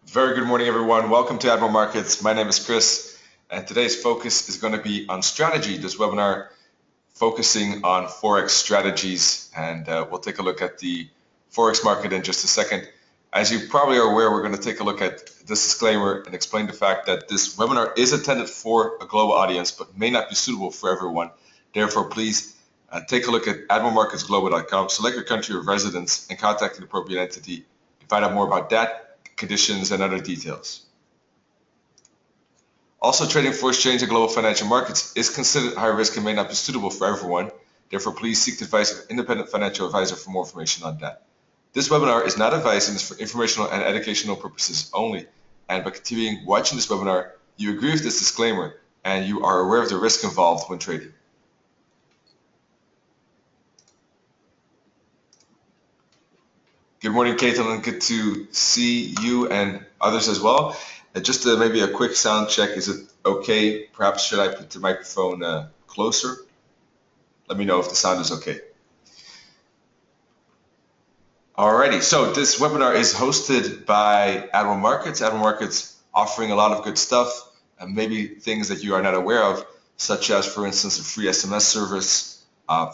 Very good morning, everyone. Welcome to Admiral Markets. My name is Chris, and today's focus is going to be on strategy. This webinar focusing on Forex strategies, and we'll take a look at the Forex market in just a second. As you probably are aware, we're going to take a look at this disclaimer and explain the fact that this webinar is intended for a global audience, but may not be suitable for everyone. Therefore, please take a look at admiralmarketsglobal.com, select your country of residence, and contact the appropriate entity to find out more about that, conditions, and other details. Also, trading for exchange and global financial markets is considered high risk and may not be suitable for everyone. Therefore, please seek the advice of an independent financial advisor for more information on that. This webinar is not advice and is for informational and educational purposes only. And by continuing watching this webinar, you agree with this disclaimer and you are aware of the risk involved when trading. Good morning, Caitlin. Good to see you and others as well. Just maybe a quick sound check. Is it okay? Perhaps should I put the microphone closer? Let me know if the sound is okay. Alrighty, so this webinar is hosted by Admiral Markets. Admiral Markets offering a lot of good stuff and maybe things that you are not aware of, such as, for instance, a free SMS service,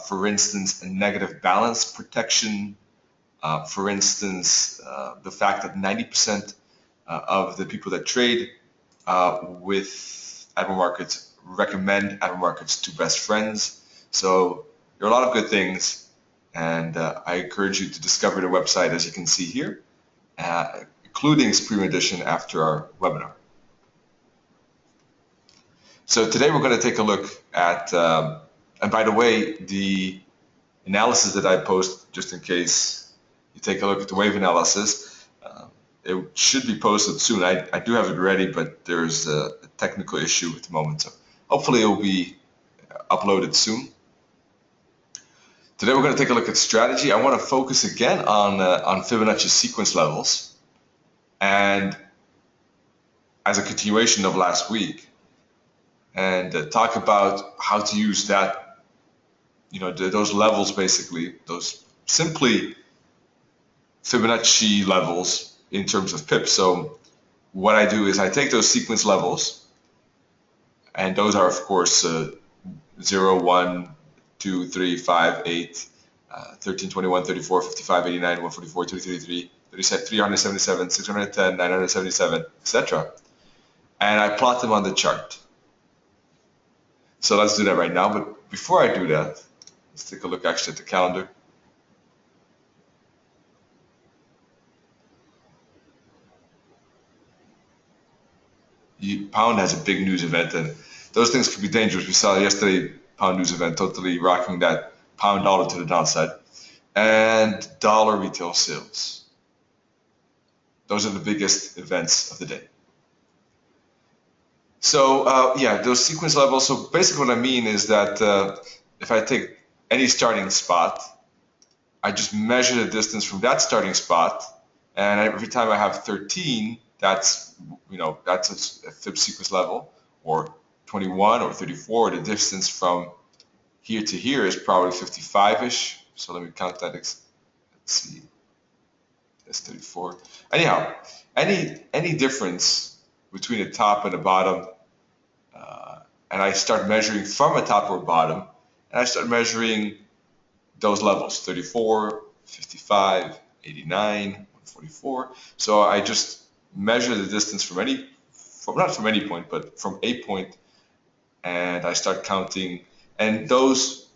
for instance, a negative balance protection, for instance, the fact that 90% of the people that trade with Admiral Markets recommend Admiral Markets to best friends. So there are a lot of good things, and I encourage you to discover the website, as you can see here, including Supreme Edition after our webinar. So today we're going to take a look at, and by the way, the analysis that I post, just in case you take a look at the wave analysis, it should be posted soon. I do have it ready, but there's a technical issue at the moment, so hopefully it will be uploaded soon. Today we're going to take a look at strategy. I want to focus again on Fibonacci sequence levels, and as a continuation of last week, and talk about how to use that, those levels, basically, those simply Fibonacci levels in terms of pips. So what I do is I take those sequence levels, and those are, of course, 0, 1, 2, 3, 5, 8, 13, 21, 34, 55, 89, 144, 233, 377, 610, 977, etc. And I plot them on the chart. So let's do that right now. But before I do that, let's take a look actually at the calendar. Pound has a big news event, and those things can be dangerous. We saw yesterday pound news event totally rocking that pound dollar to the downside, and dollar retail sales. Those are the biggest events of the day. So yeah, those sequence levels. So basically what I mean is that if I take any starting spot, I just measure the distance from that starting spot, and every time I have 13, that's a fib sequence level, or 21 or 34. The distance from here to here is probably 55-ish. So let me count that. Let's see. That's 34. Anyhow, any difference between the top and the bottom, and I start measuring from a top or bottom, and I start measuring those levels: 34, 55, 89, 144. So I just measure the distance from not from any point, but from a point, and I start counting. And those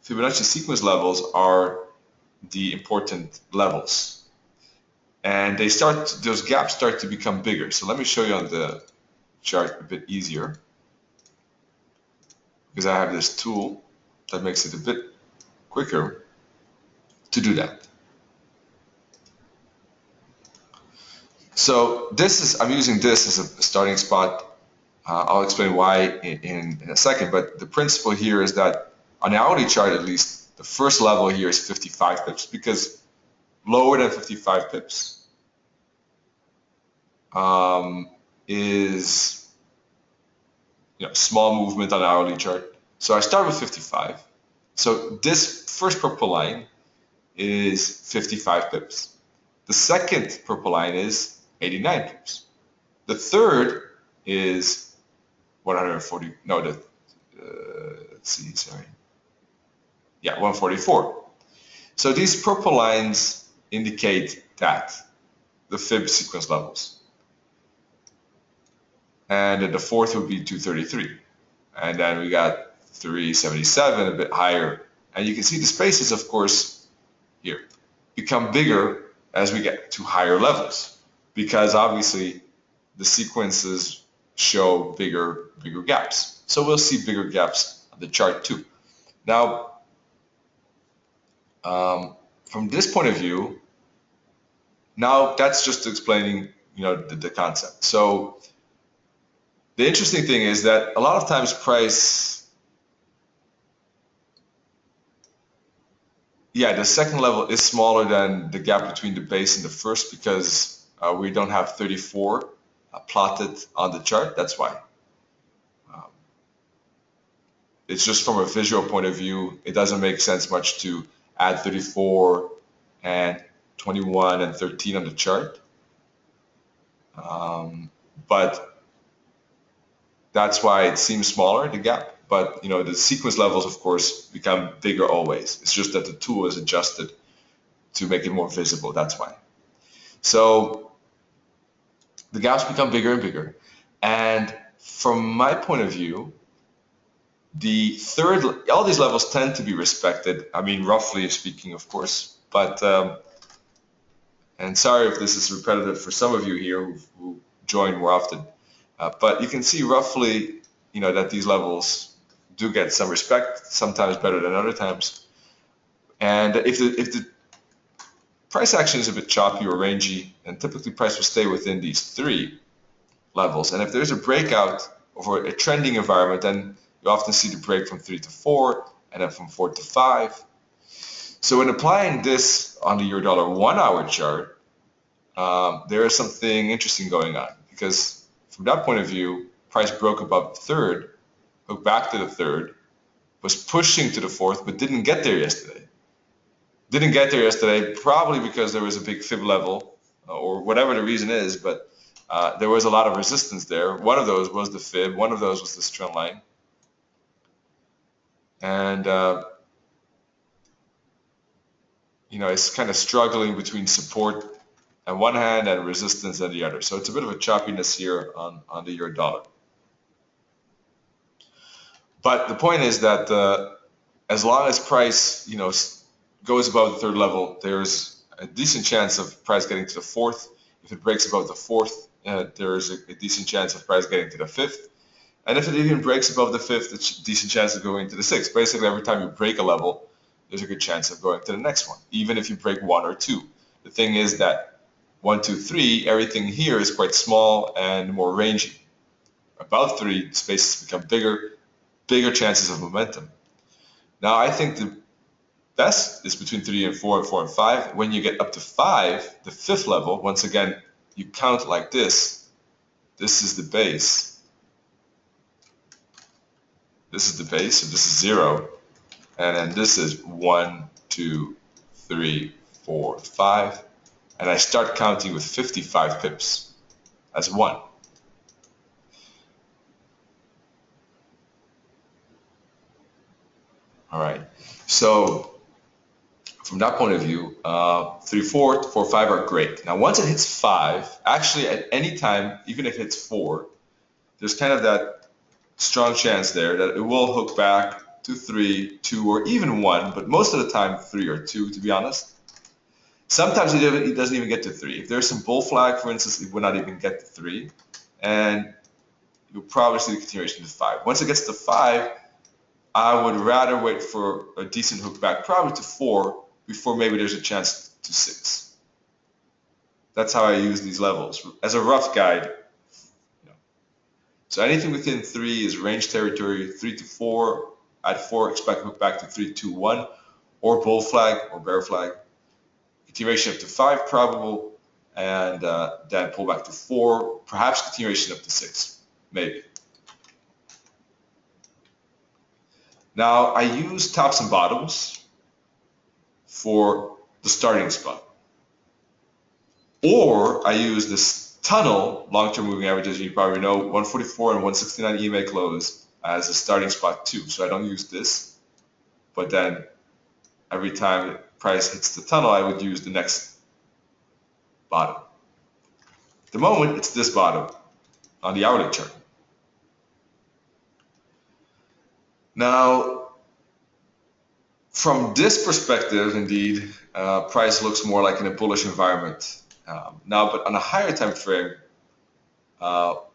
Fibonacci sequence levels are the important levels, and those gaps start to become bigger. So let me show you on the chart a bit easier, because I have this tool that makes it a bit quicker to do that. So I'm using this as a starting spot. I'll explain why in a second, but the principle here is that on the hourly chart, at least, the first level here is 55 pips, because lower than 55 pips is small movement on the hourly chart. So I start with 55. So this first purple line is 55 pips. The second purple line is 89 pips. The third is 140, no, let's see, sorry. Yeah, 144. So these purple lines indicate that, the fib sequence levels. And the fourth would be 233. And then we got 377, a bit higher. And you can see the spaces, of course, here become bigger as we get to higher levels, because obviously the sequences show bigger gaps. So we'll see bigger gaps on the chart too. Now, from this point of view, now that's just explaining, the concept. So the interesting thing is that a lot of times price, the second level is smaller than the gap between the base and the first, because we don't have 34 plotted on the chart. That's why. It's just from a visual point of view, it doesn't make sense much to add 34 and 21 and 13 on the chart. But that's why it seems smaller, the gap. But the sequence levels, of course, become bigger always. It's just that the tool is adjusted to make it more visible. That's why. So the gaps become bigger and bigger. And from my point of view, the third, all these levels tend to be respected. I mean, roughly speaking, of course. But and sorry if this is repetitive for some of you here who join more often. But you can see roughly, that these levels do get some respect, sometimes better than other times. And if the price action is a bit choppy or rangy, and typically price will stay within these three levels. And if there's a breakout or a trending environment, then you often see the break from 3 to 4 and then from 4 to 5. So when applying this on the euro-dollar 1 hour chart, there is something interesting going on, because from that point of view, price broke above the third, hooked back to the third, was pushing to the fourth, but didn't get there yesterday. Didn't get there yesterday, probably because there was a big fib level, or whatever the reason is, but there was a lot of resistance there. One of those was the fib, one of those was this trend line. And it's kind of struggling between support on one hand and resistance on the other. So it's a bit of a choppiness here on the euro dollar. But the point is that as long as price, goes above the third level, there's a decent chance of price getting to the fourth. If it breaks above the fourth, there's a decent chance of price getting to the fifth. And if it even breaks above the fifth, it's a decent chance of going to the sixth. Basically, every time you break a level, there's a good chance of going to the next one, even if you break 1 or 2. The thing is that 1, 2, 3, everything here is quite small and more rangy. Above 3, spaces become bigger chances of momentum. Now, I think the best is between 3 and 4 and 4 and 5. When you get up to 5, the fifth level, once again, you count like this. This is the base. This is the base, so this is 0. And then this is 1, 2, 3, 4, 5. And I start counting with 55 pips as 1. All right. So from that point of view, 3, 4, 4, 5 are great. Now, once it hits 5, actually at any time, even if it hits 4, there's kind of that strong chance there that it will hook back to 3, 2, or even 1, but most of the time 3 or 2, to be honest. Sometimes it doesn't even get to 3. If there's some bull flag, for instance, it would not even get to 3, and you'll probably see the continuation to 5. Once it gets to 5, I would rather wait for a decent hook back, probably to 4, before maybe there's a chance to 6. That's how I use these levels as a rough guide. So anything within 3 is range territory. 3 to 4, at 4 expect hook back to 3, 2, 1, or bull flag or bear flag. Continuation up to 5 probable, and then pull back to 4, perhaps continuation up to 6, maybe. Now I use tops and bottoms for the starting spot, or I use this tunnel, long-term moving averages, you probably know 144 and 169 EMA close as a starting spot too. So I don't use this, but then every time the price hits the tunnel, I would use the next bottom. At the moment, it's this bottom on the hourly chart. Now, from this perspective, indeed, price looks more like in a bullish environment. Now, but on a higher time frame,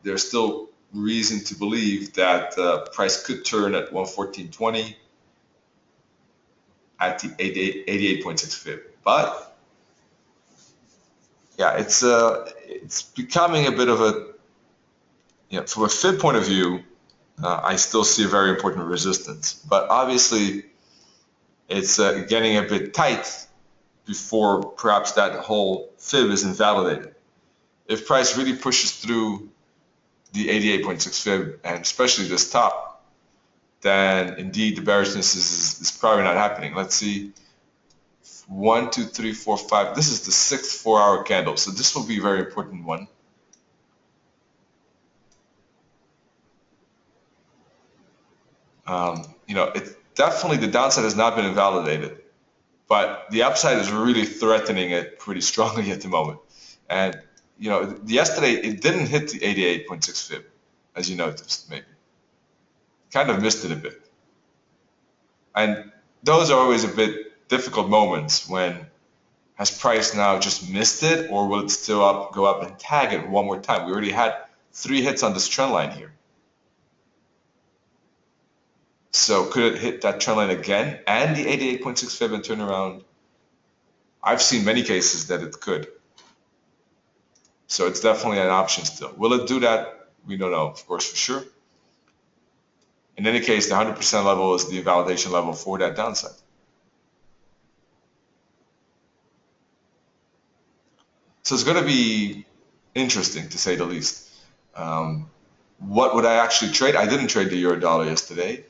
there's still reason to believe that price could turn at 114.20 at the 88.6 fib. But yeah, it's becoming a bit of a, from a fib point of view, I still see a very important resistance. But obviously, it's getting a bit tight before perhaps that whole fib is invalidated. If price really pushes through the 88.6 fib, and especially this top, then indeed the bearishness is probably not happening. Let's see, 1, 2, 3, 4, 5. This is the 6th 4-hour candle, so this will be a very important one. Definitely the downside has not been invalidated, but the upside is really threatening it pretty strongly at the moment. And yesterday it didn't hit the 88.6 fib, as you noticed, maybe. Kind of missed it a bit. And those are always a bit difficult moments when has price now just missed it, or will it still go up and tag it one more time? We already had 3 hits on this trend line here. So could it hit that trend line again and the 88.6 fib and turn around? I've seen many cases that it could. So it's definitely an option still. Will it do that? We don't know, of course, for sure. In any case, the 100% level is the validation level for that downside. So it's going to be interesting, to say the least. What would I actually trade? I didn't trade the euro dollar yesterday.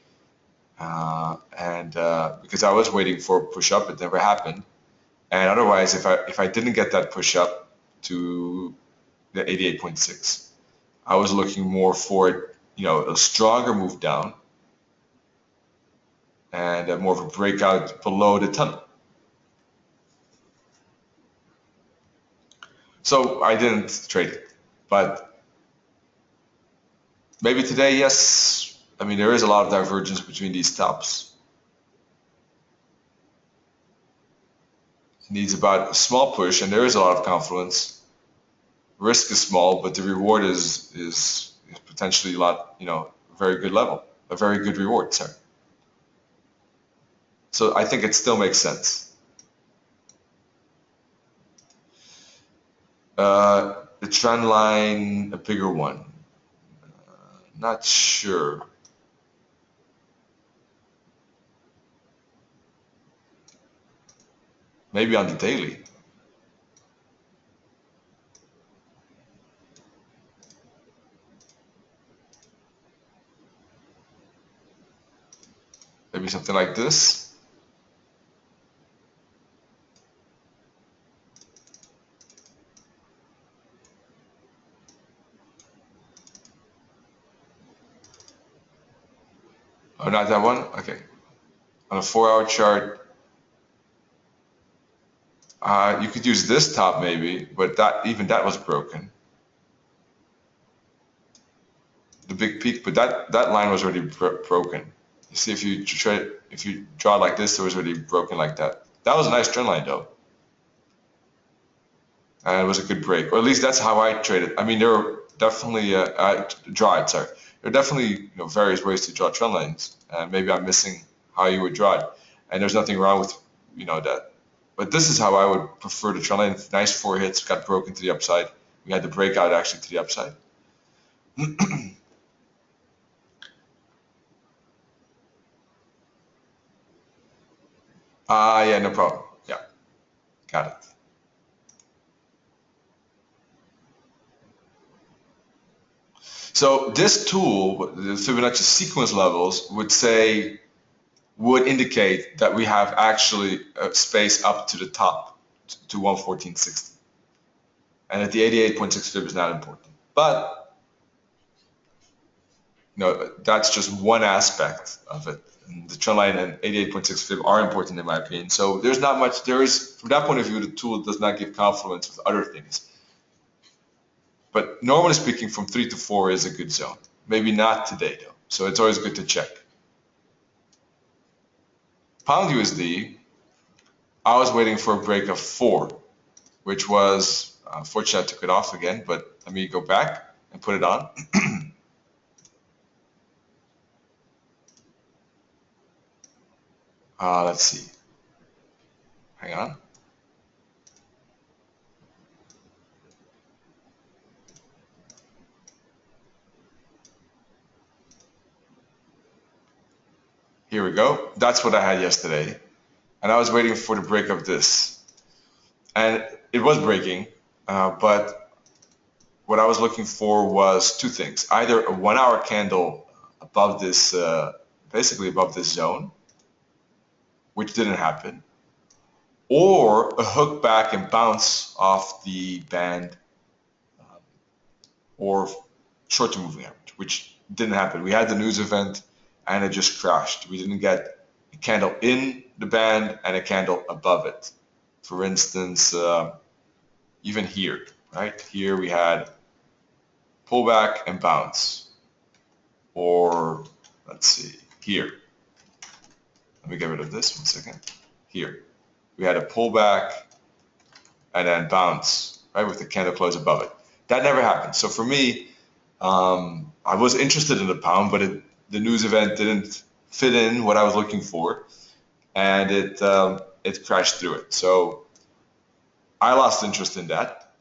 Because I was waiting for a push up, it never happened. And otherwise, if I didn't get that push up to the 88.6, I was looking more for a stronger move down and more of a breakout below the tunnel. So I didn't trade it, but maybe today, yes. I mean, there is a lot of divergence between these tops. It needs about a small push, and there is a lot of confluence. Risk is small, but the reward is potentially a lot, very good level, a very good reward, sorry. So I think it still makes sense. The trend line, a bigger one. Not sure. Maybe on the daily. Maybe something like this. Oh, not that one? Okay. On a 4-hour chart, you could use this top maybe, but even that was broken. The big peak, but that line was already broken. You see, if you draw like this, it was already broken like that. That was a nice trend line though, and it was a good break, or at least that's how I traded. I mean, there are definitely There are definitely various ways to draw trend lines, and maybe I'm missing how you would draw it. And there's nothing wrong with that. But this is how I would prefer the trend line. Nice 4 hits, got broken to the upside. We had the breakout actually to the upside. Yeah, no problem. Yeah, got it. So this tool, the Fibonacci sequence levels, would indicate that we have actually a space up to the top to 114.60. and at the 88.6 fib is not important. But that's just one aspect of it. And the trend line and 88.6 fib are important in my opinion. So there's not much. From that point of view, the tool does not give confluence with other things. But normally speaking, from 3 to 4 is a good zone. Maybe not today though. So it's always good to check. Pound USD, I was waiting for a break of 4, which was, unfortunately I took it off again, but let me go back and put it on. Let's see. Hang on. Here we go. That's what I had yesterday. And I was waiting for the break of this. And it was breaking, but what I was looking for was two things. Either a 1 hour candle above this, basically above this zone, which didn't happen, or a hook back and bounce off the band, or short-term moving average, which didn't happen. We had the news event and it just crashed. We didn't get a candle in the band and a candle above it. For instance, even here, right? Here we had pullback and bounce. Or let's see, here. Let me get rid of this 1 second. Here, we had a pullback and then bounce, right, with the candle close above it. That never happened. So for me, I was interested in the pound, but the news event didn't fit in what I was looking for, and it crashed through it. So I lost interest in that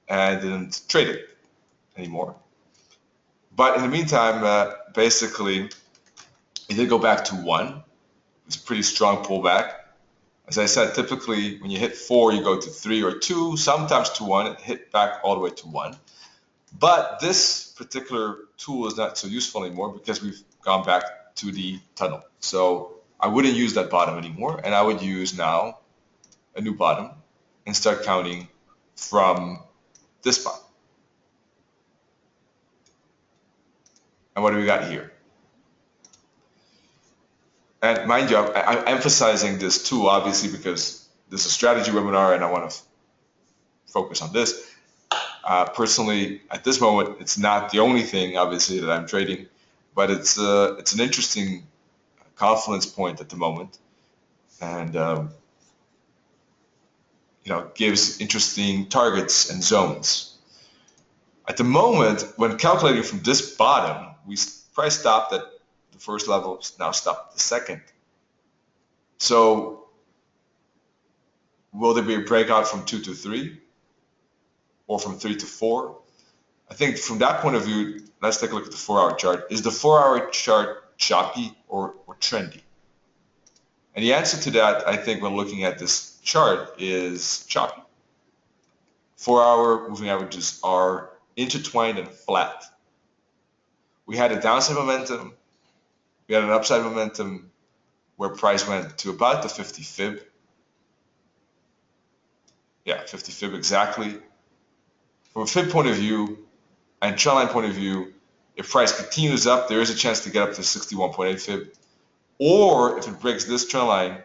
and didn't trade it anymore. But in the meantime, basically, it did go back to 1. It was a pretty strong pullback. As I said, typically when you hit 4, you go to 3 or 2, sometimes to 1. It hit back all the way to 1. But this particular tool is not so useful anymore because we've gone back to the tunnel. So I wouldn't use that bottom anymore, and I would use now a new bottom and start counting from this spot. And what do we got here? And mind you, I'm emphasizing this tool obviously because this is a strategy webinar and I want to focus on this. Personally, at this moment, it's not the only thing obviously that I'm trading, but it's an interesting confluence point at the moment, and gives interesting targets and zones. At the moment, when calculating from this bottom, we price stopped at the first level, now stopped at the second. So will there be a breakout from 2 to 3 or from 3 to 4? I think from that point of view, let's take a look at the 4-hour chart. Is the 4-hour chart choppy or trendy? And the answer to that, I think, when looking at this chart is choppy. 4-hour moving averages are intertwined and flat. We had a downside momentum. We had an upside momentum where price went to about the 50 fib. Yeah, 50 fib exactly. From a fib point of view and trendline point of view, if price continues up, there is a chance to get up to 61.8 fib. Or if it breaks this trend line,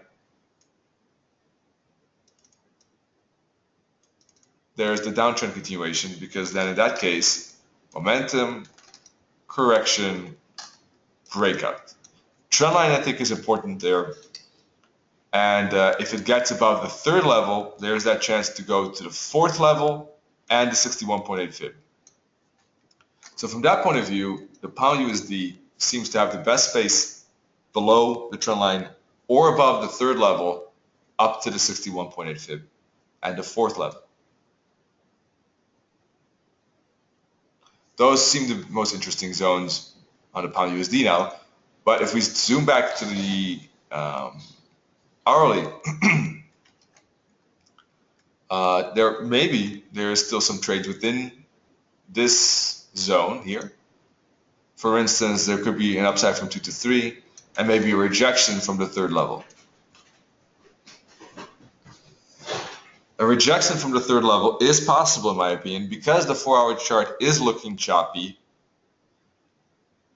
there's the downtrend continuation, because then in that case, momentum, correction, breakout. Trend line, I think, is important there. And if it gets above the 3rd level, there's that chance to go to the 4th level and the 61.8 fib. So from that point of view, the pound USD seems to have the best space below the trend line or above the 3rd level up to the 61.8 fib and the 4th level. Those seem the most interesting zones on the pound USD now. But if we zoom back to the hourly, there is still some trades within this zone here. For instance, there could be an upside from 2 to 3 and maybe a rejection from the 3rd level. A rejection from the third level is possible in my opinion because the 4-hour chart is looking choppy.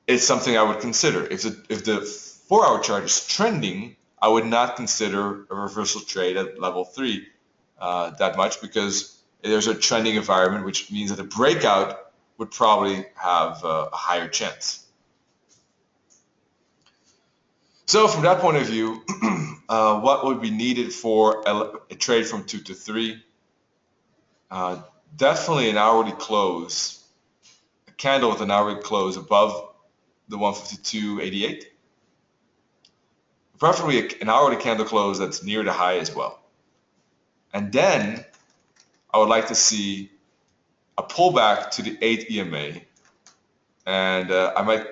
It's something I would consider. If the 4-hour chart is trending, I would not consider a reversal trade at level 3 that much because there's a trending environment, which means that a breakout would probably have a higher chance. So from that point of view, what would be needed for a trade from 2 to 3? Definitely an hourly close, a candle with an hourly close above the 152.88. Preferably an hourly candle close that's near the high as well. And then I would like to see a pullback to the 8 EMA. And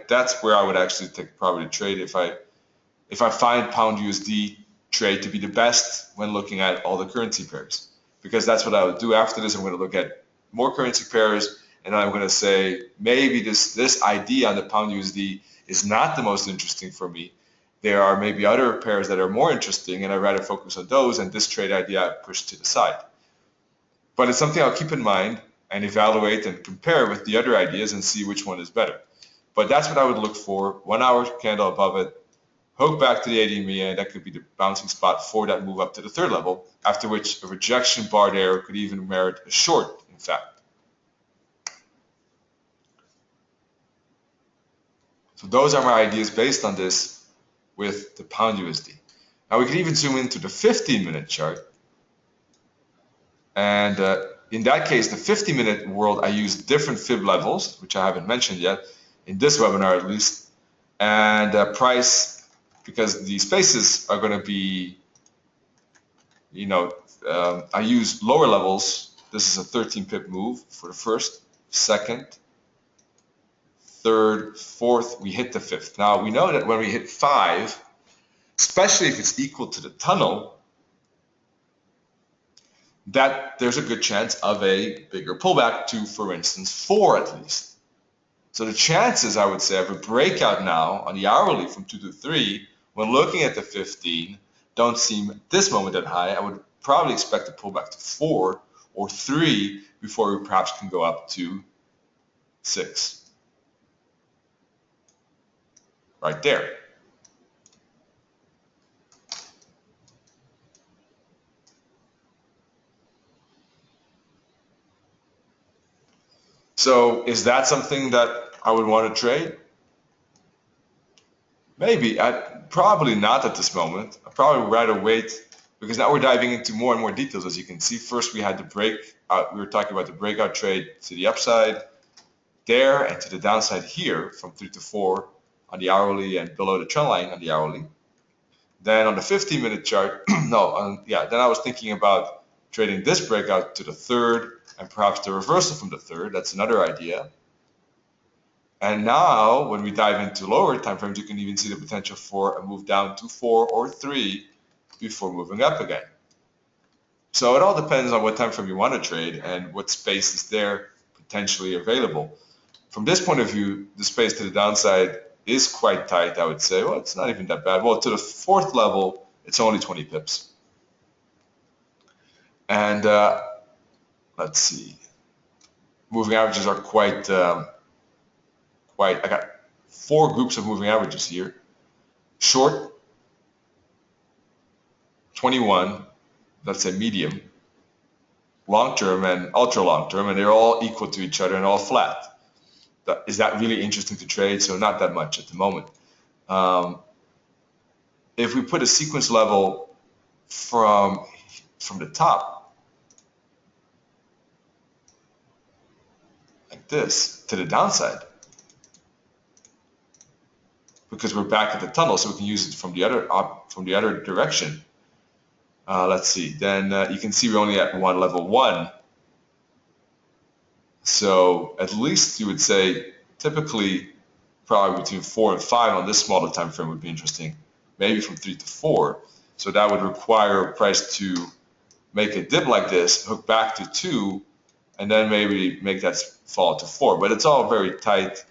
that's where I would actually probably trade if I find pound USD trade to be the best when looking at all the currency pairs, because that's what I would do after this. I'm going to look at more currency pairs, and I'm going to say maybe this idea on the pound USD is not the most interesting for me. There are maybe other pairs that are more interesting, and I'd rather focus on those, and this trade idea I push to the side. But it's something I'll keep in mind and evaluate and compare with the other ideas and see which one is better. But that's what I would look for: 1 hour candle above it, hook back to the 80 EMA, that could be the bouncing spot for that move up to the third level, after which a rejection bar there could even merit a short, in fact. So those are my ideas based on this with the pound USD. Now we can even zoom into the 15-minute chart. And in that case, the 50-minute world, I use different fib levels, which I haven't mentioned yet, in this webinar at least. And price, because the spaces are going to be, I use lower levels. This is a 13 pip move for the first, second, third, fourth, we hit the fifth. Now we know that when we hit 5, especially if it's equal to the tunnel, that there's a good chance of a bigger pullback to, for instance, 4 at least. So the chances, I would say, of a breakout now on the hourly from 2 to 3, when looking at the 15, don't seem at this moment that high. I would probably expect a pullback to 4 or 3 before we perhaps can go up to 6. Right there. So is that something that I would want to trade? Maybe. Probably not at this moment. I'd probably rather wait, because now we're diving into more and more details. As you can see, first we had the breakout. We were talking about the breakout trade to the upside there and to the downside here from 3 to 4 on the hourly and below the trend line on the hourly. Then on the 15-minute chart, then I was thinking about trading this breakout to the third and perhaps the reversal from the third. That's another idea. And now when we dive into lower time frames, you can even see the potential for a move down to 4 or 3 before moving up again. So it all depends on what time frame you want to trade and what space is there potentially available. From this point of view, the space to the downside is quite tight, I would say. Well, it's not even that bad. Well, to the fourth level, it's only 20 pips. And let's see. Moving averages are quite, I got 4 groups of moving averages here. Short, 21, let's say medium, long-term, and ultra-long-term, and they're all equal to each other and all flat. Is that really interesting to trade? So not that much at the moment. If we put a sequence level from the top, like this, to the downside, because we're back at the tunnel, so we can use it from the other direction. Let's see. Then you can see we're only at level 1. So at least you would say typically probably between 4 and 5 on this smaller time frame would be interesting. Maybe from 3 to 4. So that would require a price to make a dip like this, hook back to 2, and then maybe make that fall to 4. But it's all very tight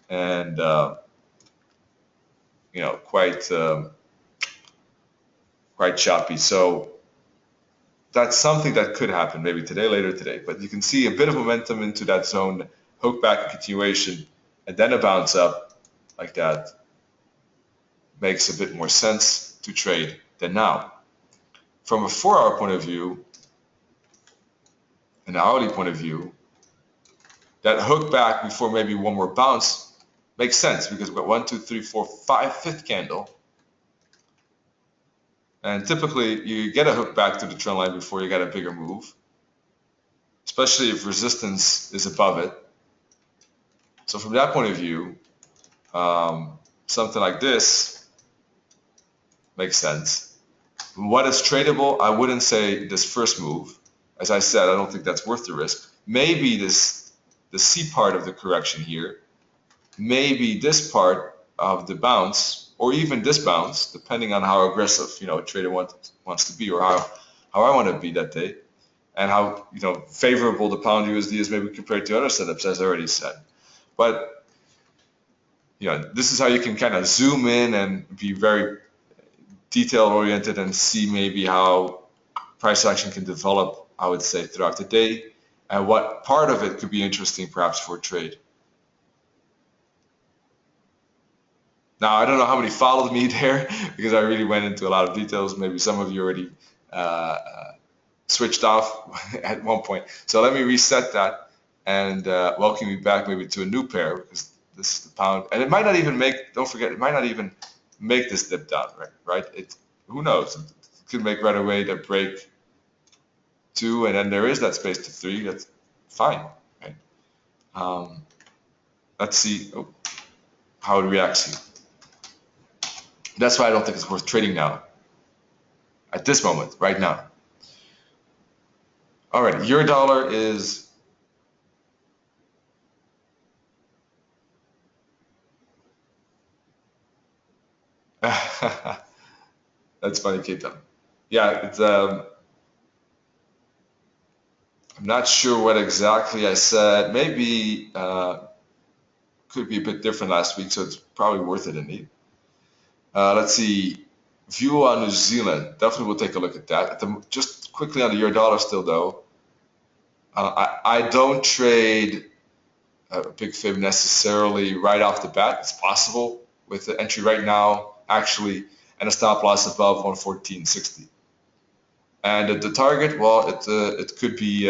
and quite choppy. So that's something that could happen maybe today, later today. But you can see a bit of momentum into that zone, hook back and continuation, and then a bounce up like that makes a bit more sense to trade than now. From a 4-hour point of view, an hourly point of view, that hook back before maybe one more bounce makes sense because we've got 1, 2, 3, 4, 5, fifth candle. And typically you get a hook back to the trend line before you get a bigger move, especially if resistance is above it. So from that point of view, something like this makes sense. What is tradable? I wouldn't say this first move. As I said, I don't think that's worth the risk. Maybe the C part of the correction here, maybe this part of the bounce, or even this bounce, depending on how aggressive a trader wants to be, or how I want to be that day, and how favorable the pound USD is maybe compared to other setups, as I already said. But this is how you can kind of zoom in and be very detail oriented and see maybe how price action can develop, I would say, throughout the day, and what part of it could be interesting perhaps for a trade. Now, I don't know how many followed me there because I really went into a lot of details. Maybe some of you already switched off at one point. So let me reset that and welcome you back maybe to a new pair, because this is the pound. And it might not even make, don't forget, it might not even make this dip down, right? Who knows? It could make right away the break 2, and then there is that space to 3. That's fine, right? Let's see how it reacts here. That's why I don't think it's worth trading now, at this moment, right now. All right, euro dollar is that's funny, Keita. Yeah, it's I'm not sure what exactly I said. Maybe could be a bit different last week, so it's probably worth it indeed. Let's see, view on New Zealand. Definitely we'll take a look at that. Just quickly on the euro dollar still though. I don't trade a big fib necessarily right off the bat. It's possible with the entry right now, actually, and a stop loss above 114.60. And the target, well, it could be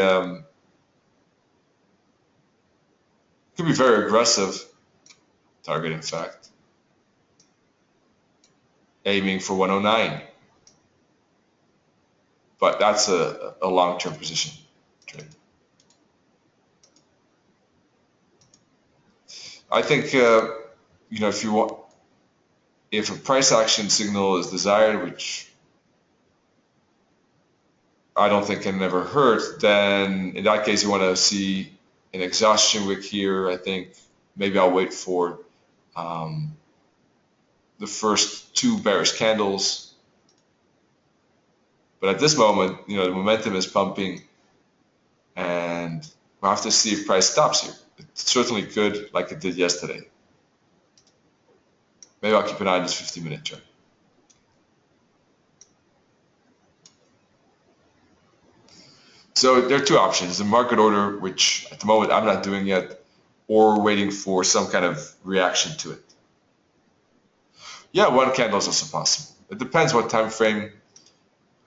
very aggressive target, in fact, aiming for 109. But that's a long-term position trade. I think if a price action signal is desired, which I don't think can never hurt, then in that case you want to see an exhaustion wick here. I think maybe I'll wait for the first 2 bearish candles. But at this moment, the momentum is pumping, and we'll have to see if price stops here. It certainly could, like it did yesterday. Maybe I'll keep an eye on this 15-minute chart. So there are 2 options: the market order, which at the moment I'm not doing yet, or waiting for some kind of reaction to it. Yeah, 1 candle is also possible. It depends what time frame.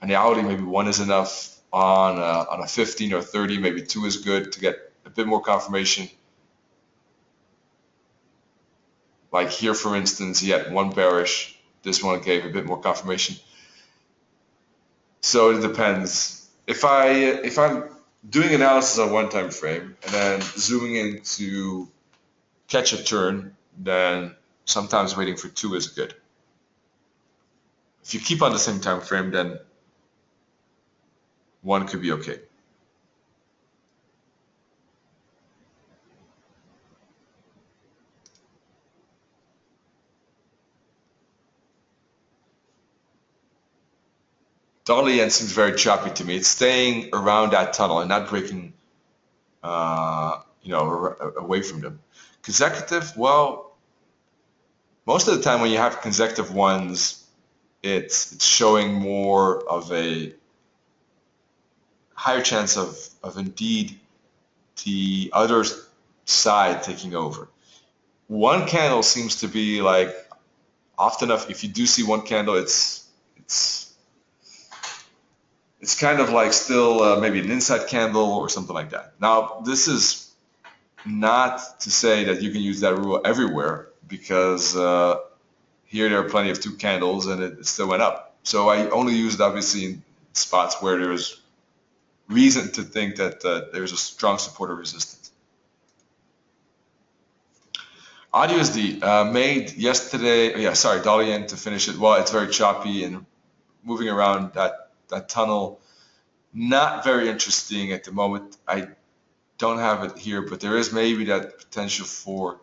On the hourly, maybe 1 is enough. On a 15 or 30, maybe 2 is good to get a bit more confirmation. Like here, for instance, you had 1 bearish. This one gave a bit more confirmation. So it depends. If I'm doing analysis on 1 time frame and then zooming in to catch a turn, then sometimes waiting for 2 is good. If you keep on the same time frame, then 1 could be okay. Dollar yen seems very choppy to me. It's staying around that tunnel and not breaking, away from them. Consecutive, well, most of the time when you have consecutive ones, it's showing more of a higher chance of indeed the other side taking over. One candle seems to be like, often enough, if you do see one candle, it's kind of like still maybe an inside candle or something like that. Now, this is not to say that you can use that rule everywhere, because here there are plenty of two candles and it still went up. So I only use it obviously in spots where there's reason to think that there's a strong support or resistance. AUD made yesterday, dollar yen to finish it. Well, it's very choppy and moving around that tunnel. Not very interesting at the moment. I don't have it here, but there is maybe that potential for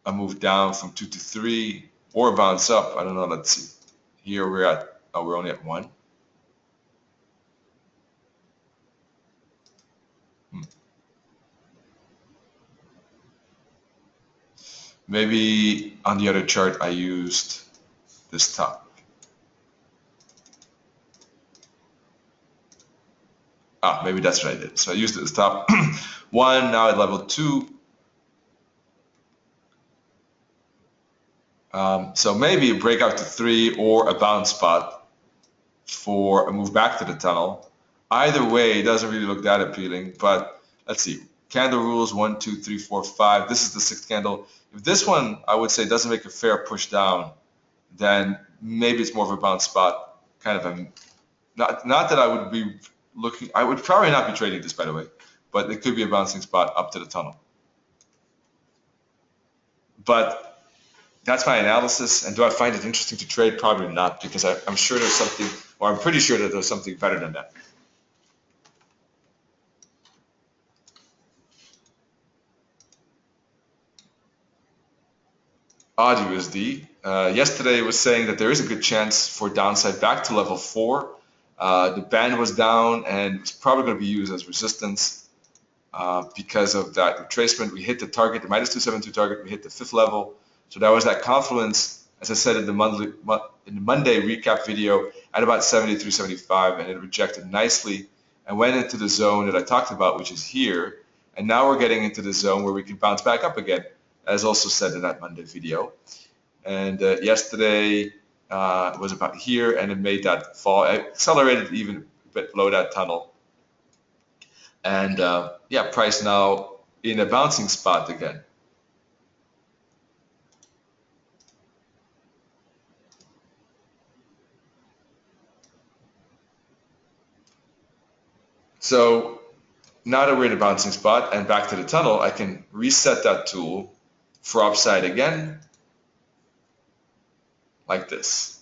a move down from 2 to 3 or a bounce up. I don't know. Let's see. Here we're only at 1. Maybe on the other chart I used this top. Maybe that's what I did. So I used it as top 1, now at level 2. So maybe a breakout to 3 or a bounce spot for a move back to the tunnel. Either way, it doesn't really look that appealing, but let's see. Candle rules 1, 2, 3, 4, 5. This is the 6th candle. If this one, I would say, doesn't make a fair push down, then maybe it's more of a bounce spot. Kind of a, not that I would be looking, I would probably not be trading this, by the way, but it could be a bouncing spot up to the tunnel. But that's my analysis. And do I find it interesting to trade? Probably not, because I'm sure there's something, or I'm pretty sure that there's something better than that. AUD. Yesterday was saying that there is a good chance for downside back to level 4. The band was down and it's probably going to be used as resistance because of that retracement. We hit the target, the -272 target. We hit the 5th level. So that was that confluence, as I said in the Monday recap video, at about 73.75, and it rejected nicely and went into the zone that I talked about, which is here. And now we're getting into the zone where we can bounce back up again, as also said in that Monday video. And yesterday it was about here, and it made that fall. It accelerated even a bit below that tunnel. And price now in a bouncing spot again. So now that we're in a bouncing spot and back to the tunnel, I can reset that tool for upside again, like this.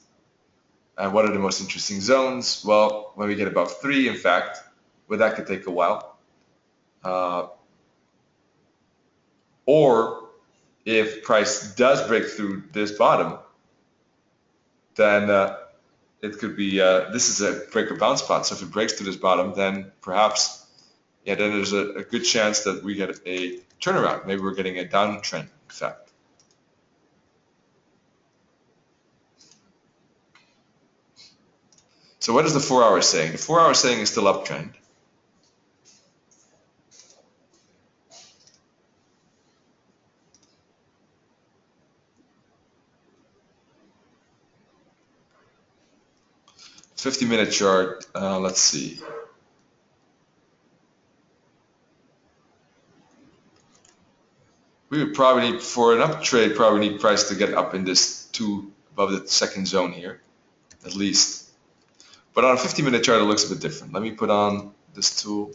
And what are the most interesting zones? Well, when we get above 3, in fact, but that could take a while. Or if price does break through this bottom, then it could be, this is a break or bounce spot. So if it breaks through this bottom, then perhaps, then there's a good chance that we get a turnaround. Maybe we're getting a downtrend effect. So what is the 4-hour saying? The 4-hour saying is still uptrend. The 50-minute chart, let's see. We would probably need, for an up trade, probably need price to get up in this 2 above the 2nd zone here, at least. But on a 50-minute chart, it looks a bit different. Let me put on this tool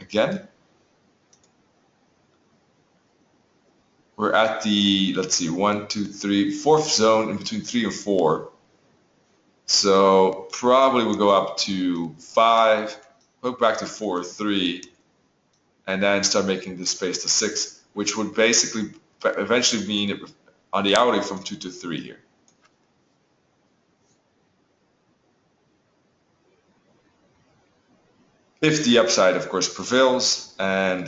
again. We're at the, let's see, 1, 2, 3, 4th zone in between 3 and 4. So probably we'll go up to 5, hook back to 4 or 3, and then start making this space to 6, which would basically eventually mean on the hourly from 2 to 3 here. If the upside, of course, prevails. And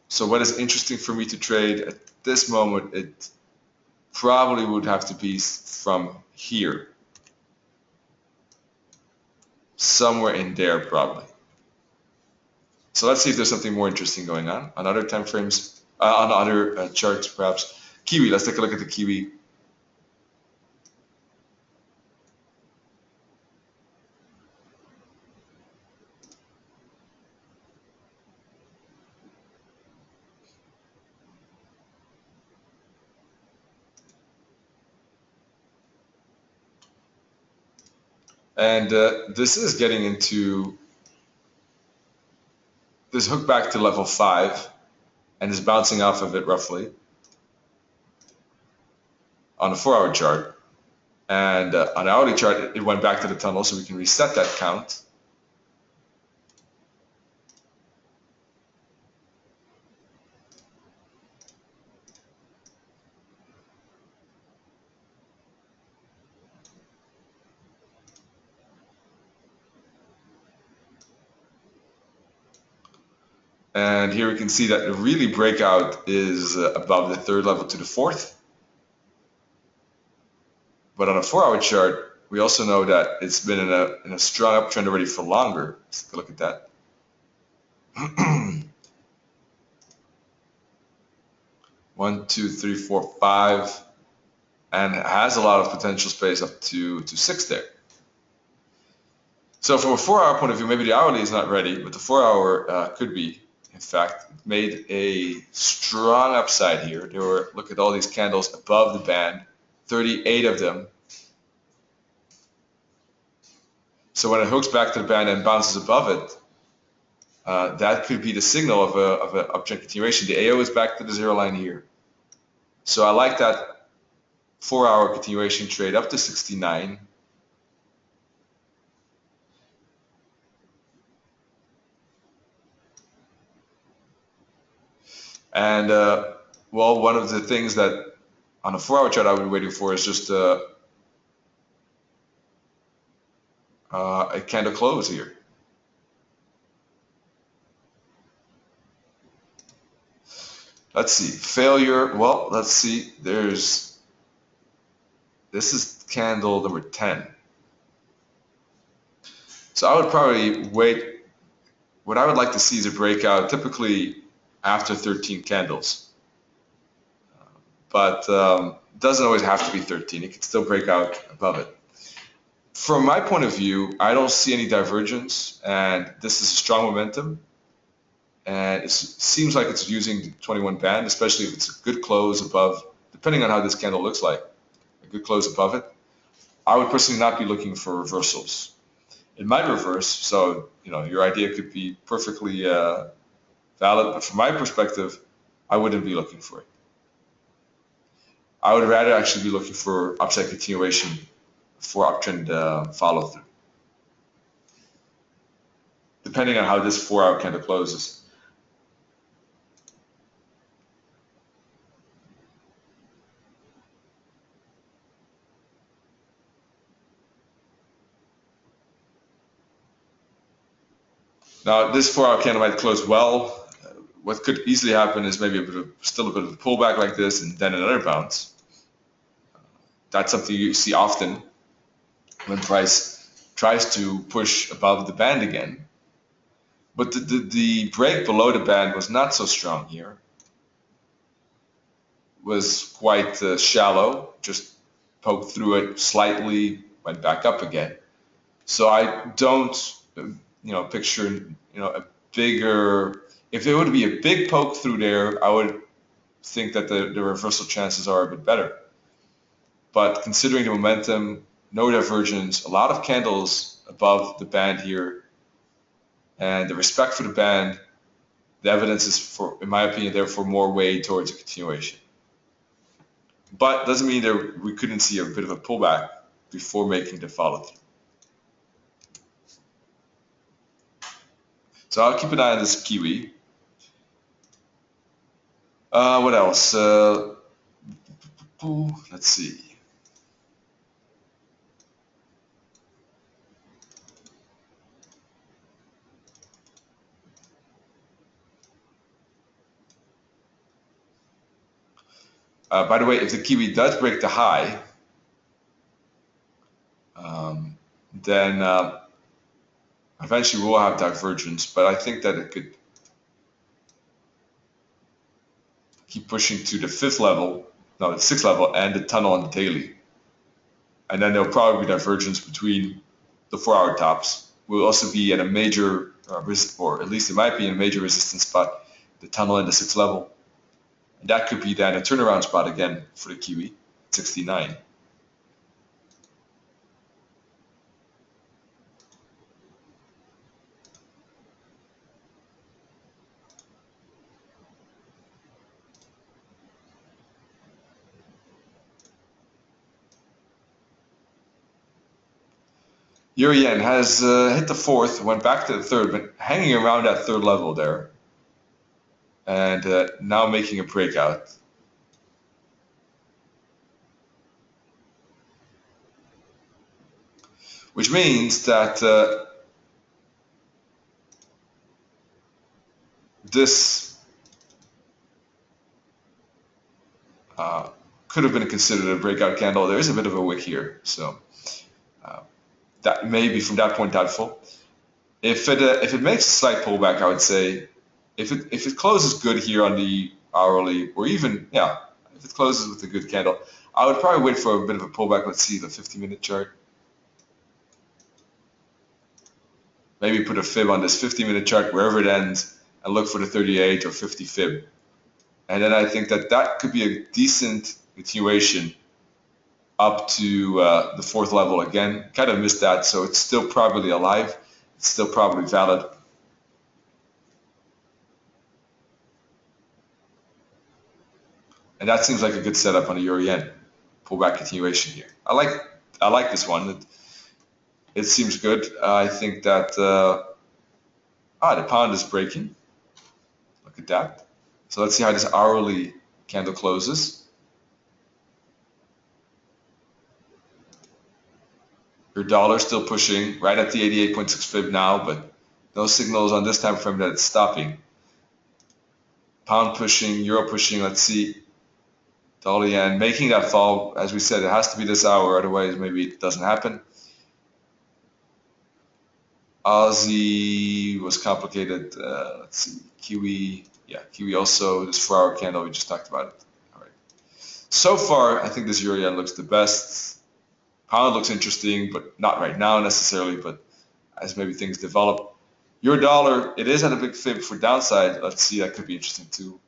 so what is interesting for me to trade at this moment, it probably would have to be from here. Somewhere in there, probably. So let's see if there's something more interesting going on other time frames, on other charts perhaps. Kiwi, let's take a look at the Kiwi. And this is getting into this hook back to level 5 and is bouncing off of it roughly on a 4-hour chart. And on the hourly chart, it went back to the tunnel, so we can reset that count. And here we can see that the really breakout is above the 3rd level to the 4th. But on a 4-hour chart, we also know that it's been in a strong uptrend already for longer. Let's take a look at that. 1, 2, 3, 4, 5, and has a lot of potential space up to 6 there. So from a 4-hour point of view, maybe the hourly is not ready, but the 4-hour could be. In fact, it made a strong upside here. There were, look at all these candles above the band, 38 of them. So when it hooks back to the band and bounces above it, that could be the signal of an uptrend continuation. The AO is back to the 0 line here. So I like that 4-hour continuation trade up to 69. And well, one of the things that on a 4-hour chart I've been waiting for is just a candle close here. Let's see, failure. Well, let's see. This is candle number 10. So I would probably wait. What I would like to see is a breakout, typically after 13 candles. But doesn't always have to be 13. It can still break out above it. From my point of view, I don't see any divergence, and this is a strong momentum. And it seems like it's using the 21 band, especially if it's a good close above, depending on how this candle looks like, a good close above it. I would personally not be looking for reversals. It might reverse, so your idea could be perfectly valid, but from my perspective, I wouldn't be looking for it. I would rather actually be looking for upside continuation for uptrend follow through, depending on how this 4-hour candle closes. Now, this 4-hour candle might close well. What could easily happen is maybe still a bit of a pullback like this, and then another bounce. That's something you see often when price tries to push above the band again. But the break below the band was not so strong here. Was quite shallow, just poked through it slightly, went back up again. So I don't, picture, a bigger. If there would be a big poke through there, I would think that the reversal chances are a bit better. But considering the momentum, no divergence, a lot of candles above the band here, and the respect for the band, the evidence is, in my opinion, therefore more way towards a continuation. But doesn't mean that we couldn't see a bit of a pullback before making the follow through. So I'll keep an eye on this Kiwi. What else? Let's see. By the way, if the Kiwi does break the high, then eventually we'll have divergence, but I think that it could keep pushing to the fifth level, no, the sixth level, and the tunnel on the daily. And then there'll probably be divergence between the 4-hour tops. We'll also be at a major, or at least it might be a major resistance spot, the tunnel and the sixth level. And that could be then a turnaround spot again for the Kiwi, 69. Euro yen has hit the fourth, went back to the third, but hanging around that third level there. And now making a breakout. Which means that this could have been considered a breakout candle. There is a bit of a wick here, so that may be from that point doubtful. If it makes a slight pullback, I would say if it closes good here on the hourly, or even if it closes with a good candle, I would probably wait for a bit of a pullback. Let's see the 50-minute chart. Maybe put a fib on this 50-minute chart wherever it ends, and look for the 38 or 50 fib. And then I think that could be a decent continuation up to the fourth level again. Kind of missed that, so it's still probably alive. It's still probably valid. And that seems like a good setup on the Euro yen. Pullback continuation here. I like this one. It seems good. I think that the pound is breaking. Look at that. So let's see how this hourly candle closes. Your dollar still pushing right at the 88.6 fib now, but no signals on this time frame that it's stopping. Pound pushing, euro pushing. Let's see. Dollar yen making that fall. As we said, it has to be this hour, otherwise maybe it doesn't happen. Aussie was complicated. Let's see. Kiwi. Yeah, Kiwi also. This 4-hour candle, we just talked about it. All right. So far, I think this euro yen looks the best. Pound looks interesting, but not right now necessarily, but as maybe things develop. Euro dollar, it is at a big fib for downside. Let's see, that could be interesting too.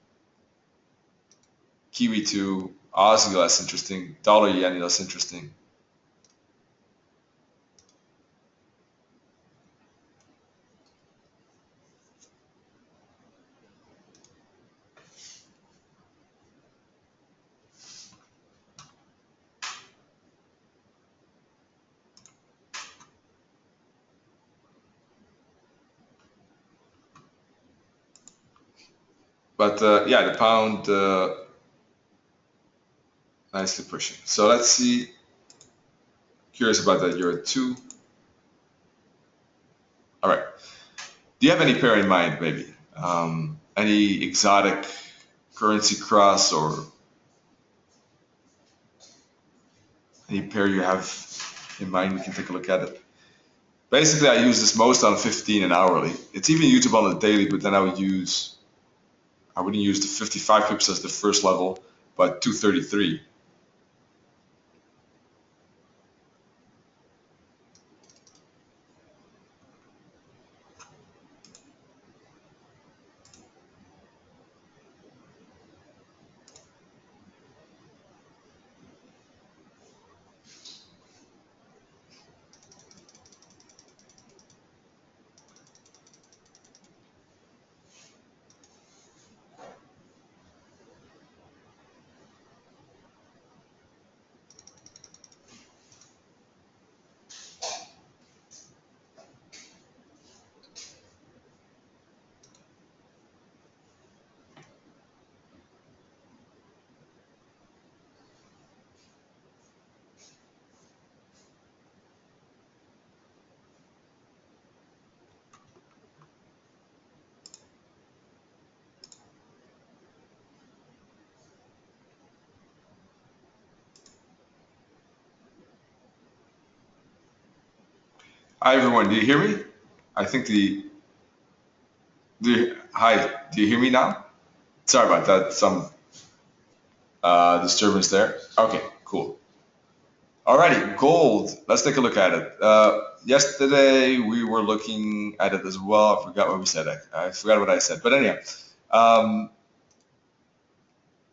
Kiwi too. Aussie less interesting. Dollar yen less interesting. But the pound nicely pushing. So let's see. Curious about that euro too. All right. Do you have any pair in mind, maybe? Any exotic currency cross or any pair you have in mind? We can take a look at it. Basically, I use this most on 15 and hourly. It's even usable on the daily, but then I wouldn't use the 55 pips as the first level, but 233. Hi everyone, do you hear me? I think hi, do you hear me now? Sorry about that, some disturbance there. Okay, cool. Alrighty, gold. Let's take a look at it. Yesterday we were looking at it as well. I forgot what we said. I forgot what I said. But anyhow,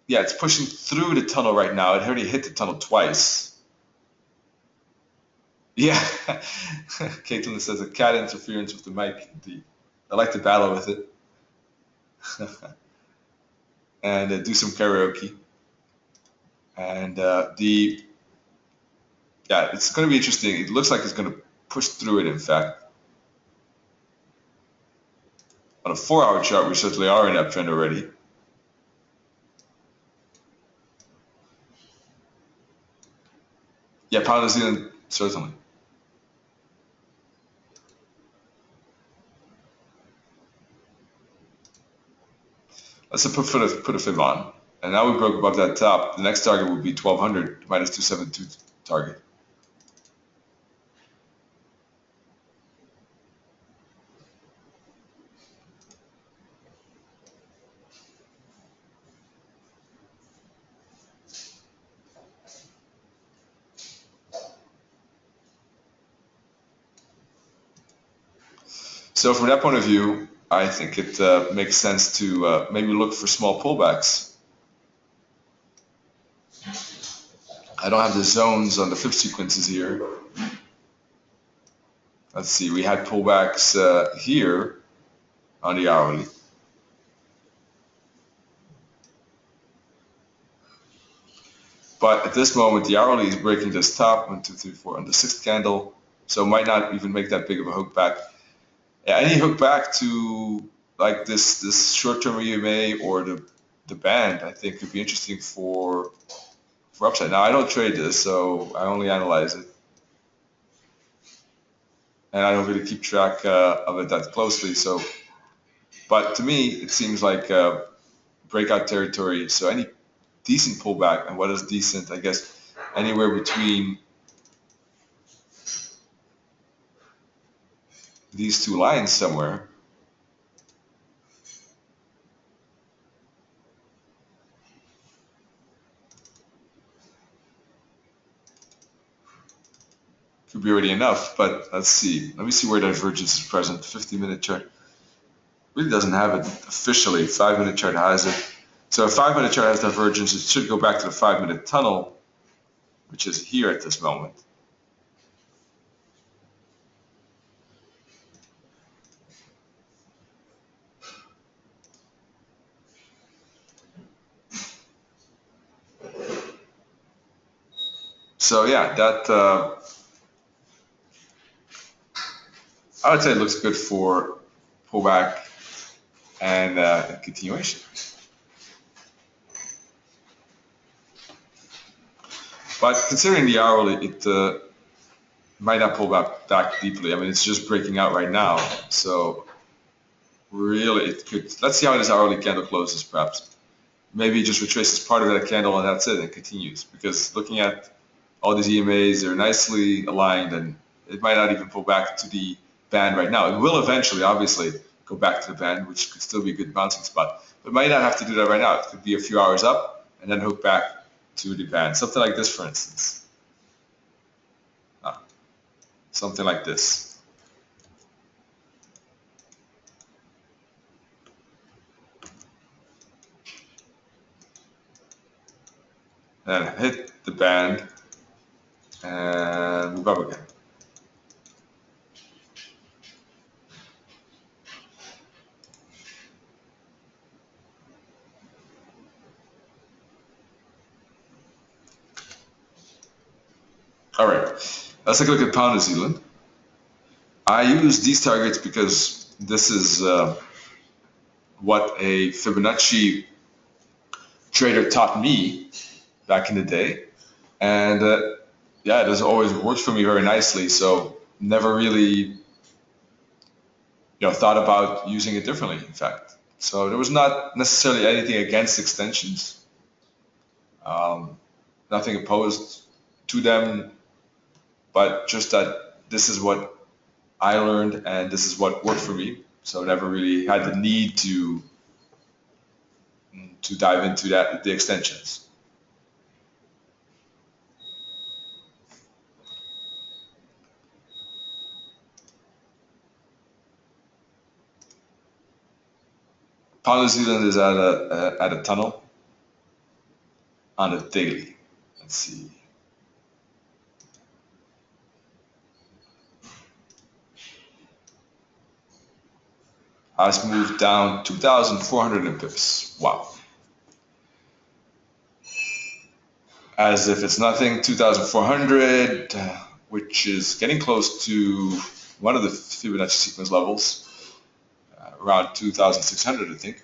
yeah, it's pushing through the tunnel right now. It already hit the tunnel twice. Yeah, Caitlin says a cat interference with the mic. Indeed, I like to battle with it and do some karaoke. And yeah, it's going to be interesting. It looks like it's going to push through it. In fact, on a 4-hour chart, we certainly are in uptrend already. Yeah, pound New Zealand certainly. Let's put a fib on. And now we broke above that top. The next target would be 1200 minus 272 target. So from that point of view, I think it makes sense to maybe look for small pullbacks. I don't have the zones on the flip sequences here. Let's see, we had pullbacks here on the hourly. But at this moment, the hourly is breaking this top, 1, 2, 3, 4, on the 6th candle. So it might not even make that big of a hook back. Yeah, any hook back to like this short-term EMA or the band, I think could be interesting for upside. Now I don't trade this, so I only analyze it, and I don't really keep track of it that closely. So, but to me, it seems like breakout territory. So any decent pullback, and what is decent? I guess anywhere between these two lines somewhere. Could be already enough, but let's see. Let me see where divergence is present. 50-minute chart really doesn't have it officially. 5-minute chart has it. So a 5-minute chart has divergence. It should go back to the 5-minute tunnel, which is here at this moment. So yeah, that I would say it looks good for pullback and continuation. But considering the hourly, it might not pull back deeply. I mean, it's just breaking out right now. So really, it could. Let's see how this hourly candle closes, perhaps. Maybe it just retraces part of that candle and that's it, and continues. Because looking at all these EMAs, they're nicely aligned, and it might not even pull back to the band right now. It will eventually, obviously, go back to the band, which could still be a good bouncing spot. But it might not have to do that right now. It could be a few hours up and then hook back to the band. Something like this, for instance. Something like this. And hit the band and move up again. All right, let's take a look at pound New Zealand. I use these targets because this is what a Fibonacci trader taught me back in the day, and yeah, it has always worked for me very nicely. So never really, thought about using it differently. In fact, so there was not necessarily anything against extensions, nothing opposed to them, but just that this is what I learned and this is what worked for me. So never really had the need to dive into the extensions. Pound New Zealand is at a tunnel on a daily. Let's see. Has moved down 2,400 pips. Wow. As if it's nothing, 2,400, which is getting close to one of the Fibonacci sequence levels, around 2,600, I think.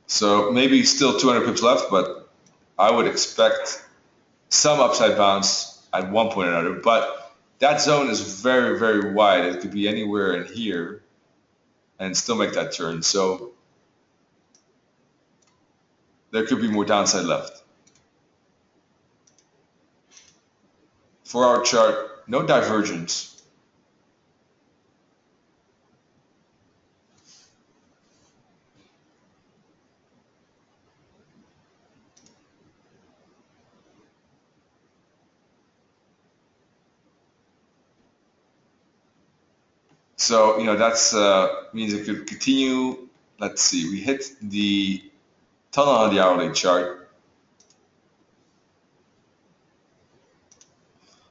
So maybe still 200 pips left, but I would expect some upside bounce at one point or another. But that zone is very, very wide. It could be anywhere in here and still make that turn. So there could be more downside left. 4-hour chart, no divergence. So, that's means it could continue. Let's see, we hit the tunnel on the hourly chart.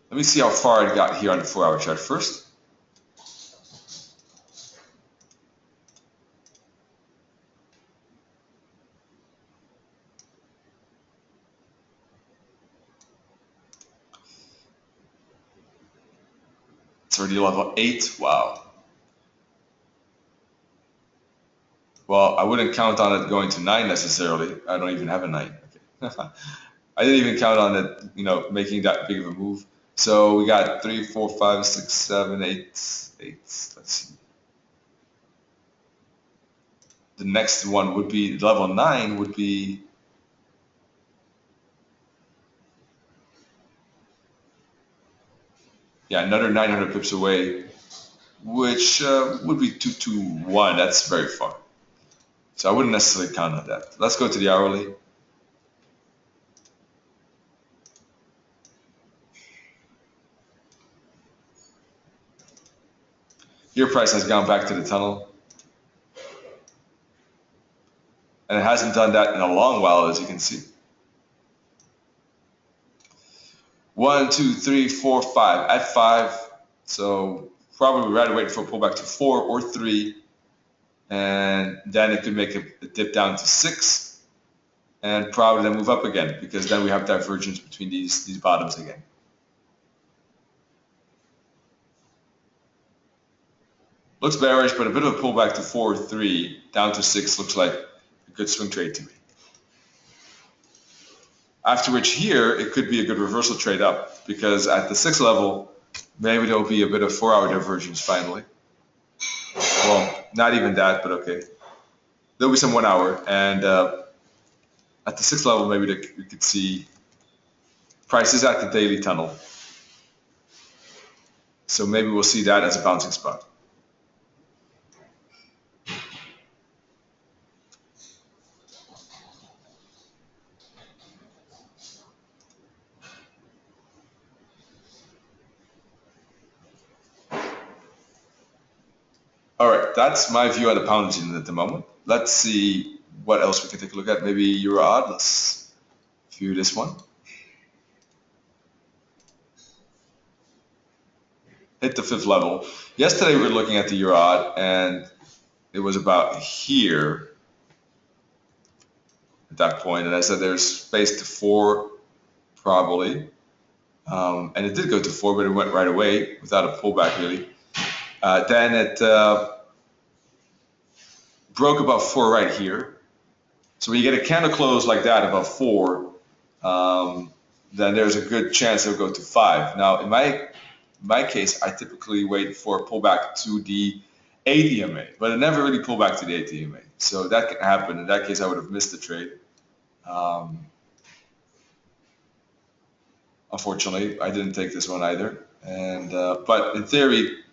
Let me see how far it got here on the 4-hour chart first. It's already level 8. Wow. Well, I wouldn't count on it going to 9 necessarily. I don't even have a 9. Okay. I didn't even count on it, making that big of a move. So we got 3, 4, 5, 6, 7, 8, 8. Let's see. The next one would be level 9 would be another 900 pips away, which would be 221. That's very far. So I wouldn't necessarily count on that. Let's go to the hourly. Your price has gone back to the tunnel. And it hasn't done that in a long while, as you can see. 1, 2, 3, 4, 5. At 5, so probably rather wait for a pullback to 4 or 3, and then it could make a dip down to 6, and probably then move up again, because then we have divergence between these bottoms again. Looks bearish, but a bit of a pullback to 4 or 3, down to 6 looks like a good swing trade to me. After which here, it could be a good reversal trade up, because at the 6 level, maybe there'll be a bit of 4-hour divergence finally. Well, not even that, but okay. There'll be some 1 hour, and at the 6 level, maybe we could see prices at the daily tunnel. So maybe we'll see that as a bouncing spot. All right, that's my view on the pound New Zealand at the moment. Let's see what else we can take a look at. Maybe Euro odd. Let's view this one. Hit the 5th level. Yesterday we were looking at the Euro odd, and it was about here at that point, and I said there's space to 4 probably, and it did go to 4, but it went right away without a pullback really. Then it broke above 4 right here. So when you get a candle close like that above 4, then there's a good chance it'll go to 5. Now in my case, I typically wait for a pullback to the 8 EMA, but it never really pulled back to the 8 EMA. So that can happen. In that case, I would have missed the trade. Unfortunately, I didn't take this one either. And but in theory,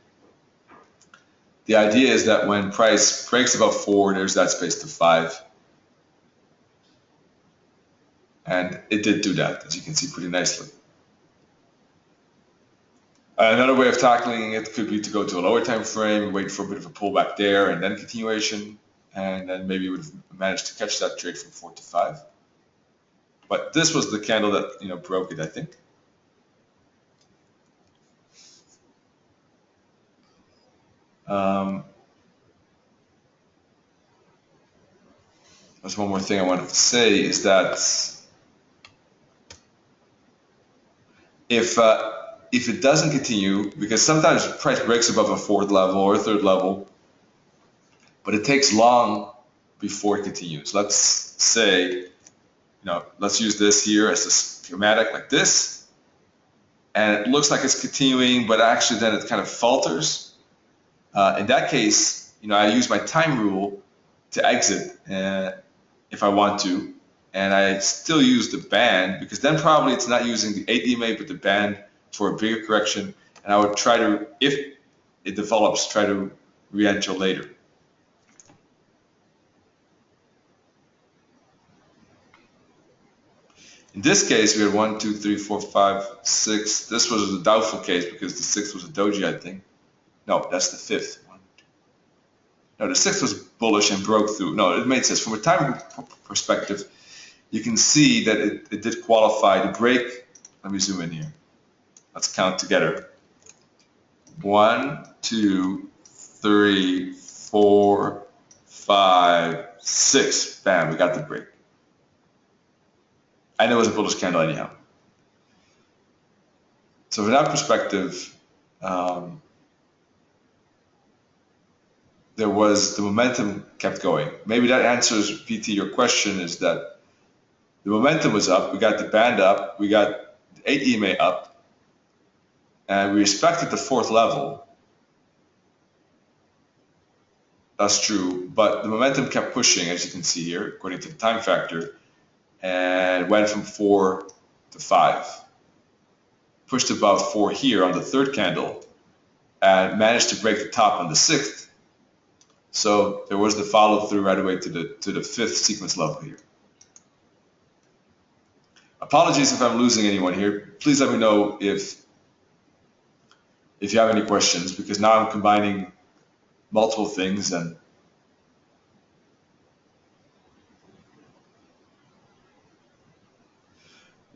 the idea is that when price breaks above 4, there's that space to 5. And it did do that, as you can see, pretty nicely. Another way of tackling it could be to go to a lower time frame, wait for a bit of a pullback there, and then continuation, and then maybe you would have managed to catch that trade from 4 to 5. But this was the candle that broke it, I think. There's one more thing I wanted to say is that if it doesn't continue, because sometimes price breaks above a fourth level or a third level, but it takes long before it continues. Let's say, let's use this here as a schematic like this, and it looks like it's continuing, but actually then it kind of falters. In that case, I use my time rule to exit if I want to, and I still use the band, because then probably it's not using the 8 EMA but the band for a bigger correction, and I would try to, if it develops, try to re-enter later. In this case, we had 1, 2, 3, 4, 5, 6. This was a doubtful case because the 6th was a doji, I think. No, that's the 5th. No, the 6th was bullish and broke through. No, it made sense. From a time perspective, you can see that it did qualify to break. Let me zoom in here. Let's count together. 1, 2, 3, 4, 5, 6. Bam, we got the break. And it was a bullish candle anyhow. So from that perspective, there was the momentum kept going. Maybe that answers, PT, your question, is that the momentum was up, we got the band up, we got the 8 EMA up, and we respected the fourth level. That's true, but the momentum kept pushing, as you can see here, according to the time factor, and went from 4 to 5. Pushed above 4 here on the third candle, and managed to break the top on the 6th. So there was the follow through right away to the 5th sequence level here. Apologies if I'm losing anyone here. Please let me know if you have any questions, because now I'm combining multiple things. And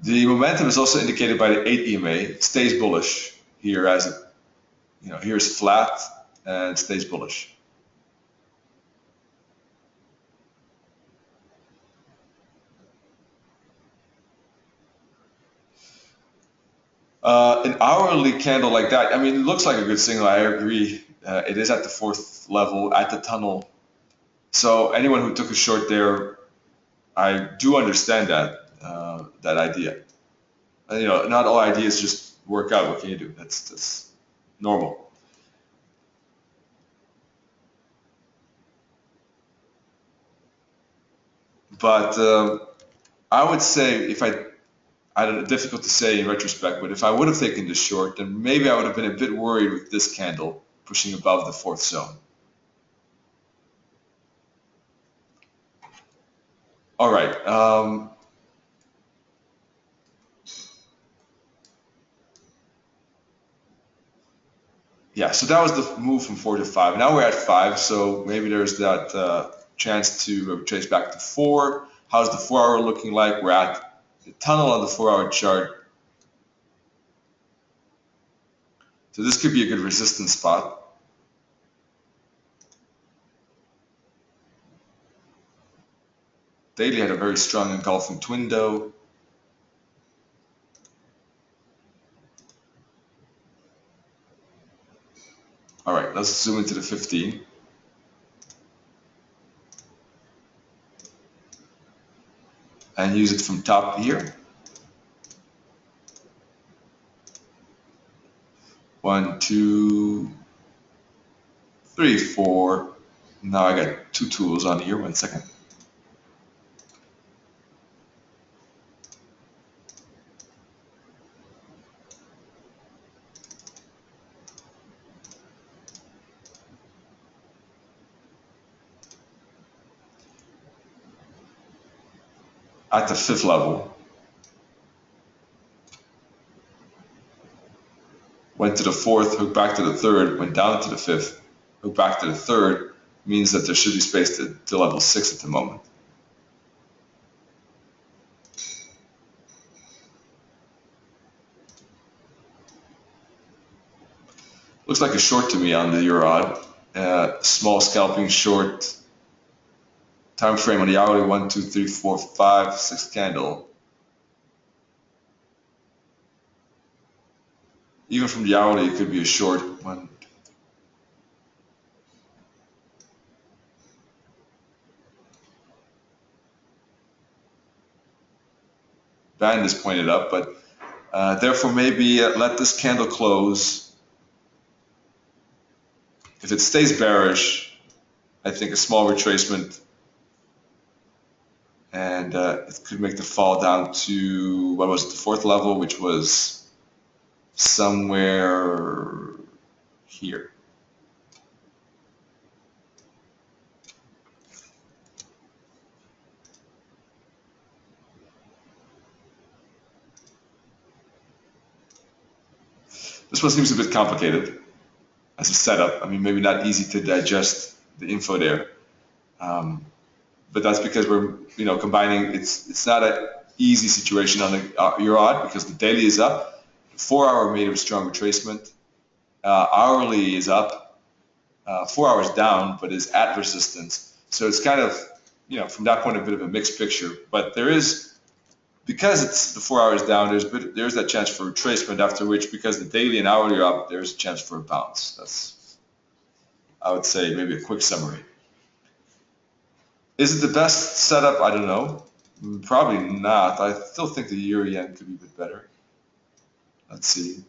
the momentum is also indicated by the 8 EMA. It stays bullish here, as it, here's flat and it stays bullish. An hourly candle like that, I mean, it looks like a good signal. I agree. It is at the fourth level, at the tunnel. So anyone who took a short there, I do understand that idea. And, not all ideas just work out. What can you do? That's normal. But I would say, I don't know, difficult to say in retrospect, but if I would have taken this short, then maybe I would have been a bit worried with this candle pushing above the fourth zone. All right. Yeah, so that was the move from 4 to 5. Now we're at 5, so maybe there's that chance to trace back to 4. How's the 4 hour looking like? We're at the tunnel on the 4 hour chart. So this could be a good resistance spot. Daily had a very strong engulfing window. All right, let's zoom into the 15. And use it from top here. 1, 2, 3, 4. Now I got 2 tools on here. 1 second. At the 5th level. 1, went to the fourth, hooked back to the third, went down to the fifth, hooked back to the third, means that there should be space to level 6 at the moment. Looks like a short to me on the Euro. Small scalping short. Time frame on the hourly 1, 2, 3, 4, 5, 6 candle. Even from the hourly, it could be a short one. Band is pointed up, but therefore maybe let this candle close. If it stays bearish, I think a small retracement, and it could make the fall down to, what was it, the fourth level, which was somewhere here. This one seems a bit complicated as a setup. I mean, maybe not easy to digest the info there, but that's because we're combining. It's not an easy situation on the Euro because the daily is up, the 4 hour made a strong retracement, hourly is up, 4 hours down, but is at resistance. So it's kind of from that point a bit of a mixed picture. But there is, because it's the 4 hours down, there's that chance for retracement, after which, because the daily and hourly are up, there's a chance for a bounce. That's, I would say, maybe a quick summary. Is it the best setup? I don't know. Probably not. I still think the euro yen could be a bit better. Let's see.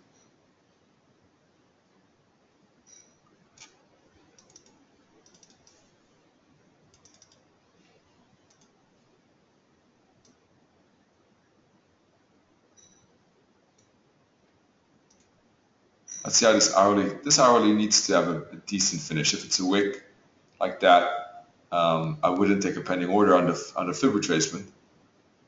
Let's see how this hourly needs to have a decent finish. If it's a wick like that, I wouldn't take a pending order on the fib retracement.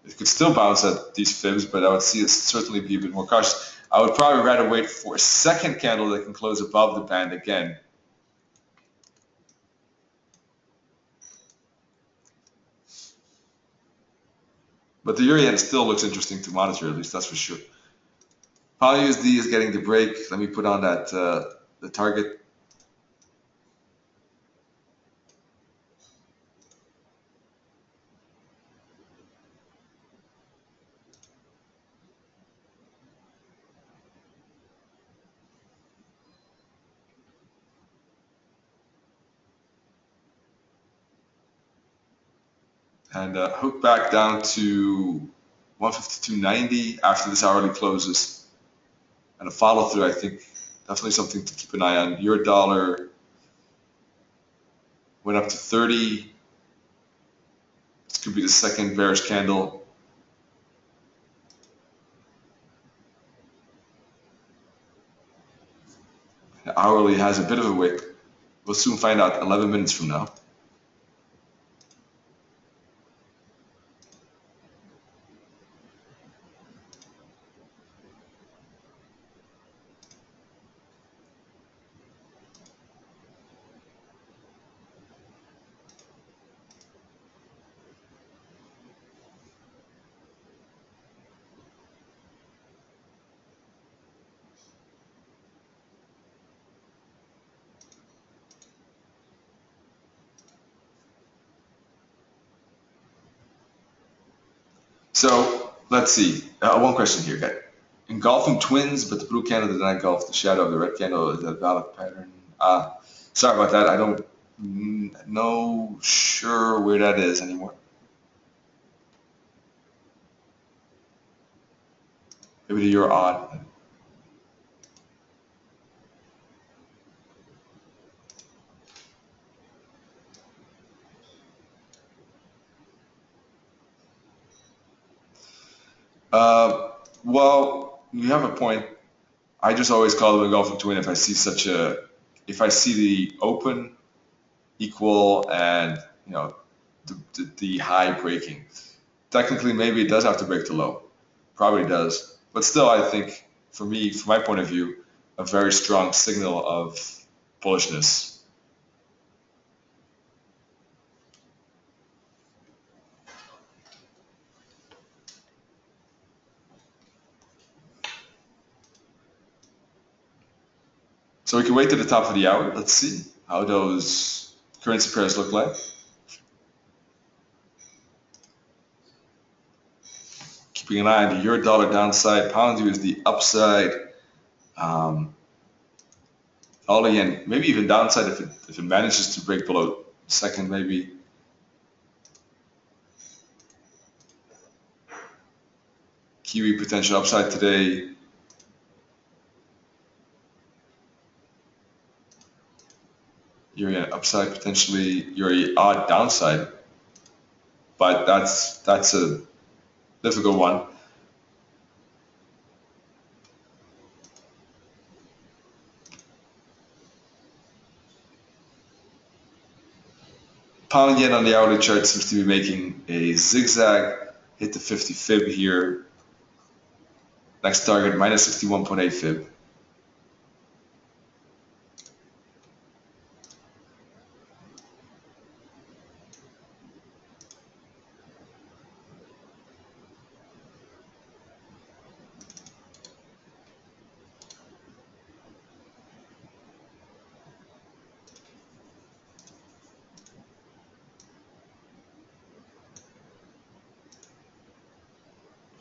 It could still bounce at these fibs, but I would see it certainly be a bit more cautious. I would probably rather wait for a second candle that can close above the band again. But the euro yen still looks interesting to monitor, at least that's for sure. Pound USD is getting the break. Let me put on that the target. And hook back down to 152.90 after this hourly closes. And a follow through, I think, definitely something to keep an eye on. Euro dollar went up to 30. This could be the second bearish candle. The hourly has a bit of a wick. We'll soon find out 11 minutes from now. So let's see. One question here, guys. Engulfing twins, but the blue candle did not engulf the shadow of the red candle. Is that a valid pattern? Sorry about that. I don't know sure where that is anymore. Maybe you're odd. Well, you have a point. I just always call them a engulfing twin if I see if I see the open equal and the high breaking. Technically, maybe it does have to break the low. Probably does. But still, I think for me, from my point of view, a very strong signal of bullishness. So we can wait to the top of the hour. Let's see how those currency pairs look like. Keeping an eye on the euro dollar downside, pound USD upside. All yen, maybe even downside if it manages to break below second, maybe. Kiwi potential upside today. Euro yen upside potentially. Euro odd downside, but that's a difficult one. Pound yen on the hourly chart seems to be making a zigzag. Hit the 50 fib here. Next target minus 61.8 fib.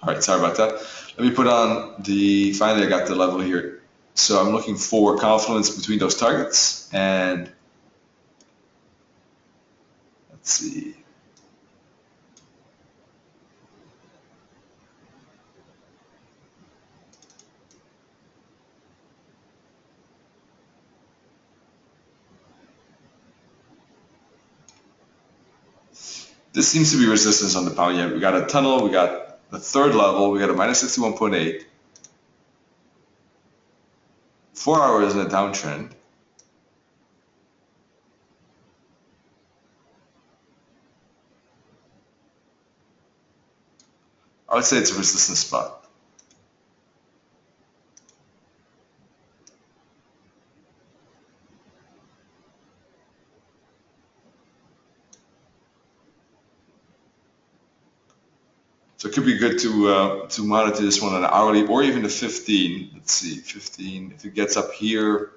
All right, sorry about that. Let me put on the, finally I got the level here. So I'm looking for confluence between those targets, and let's see. This seems to be resistance on the pound yen. We got a tunnel, we got the third level, we got a minus 61.8. 4 hours in a downtrend. I would say it's a resistance spot. So it could be good to monitor this one on an hourly or even the 15. Let's see, 15. If it gets up here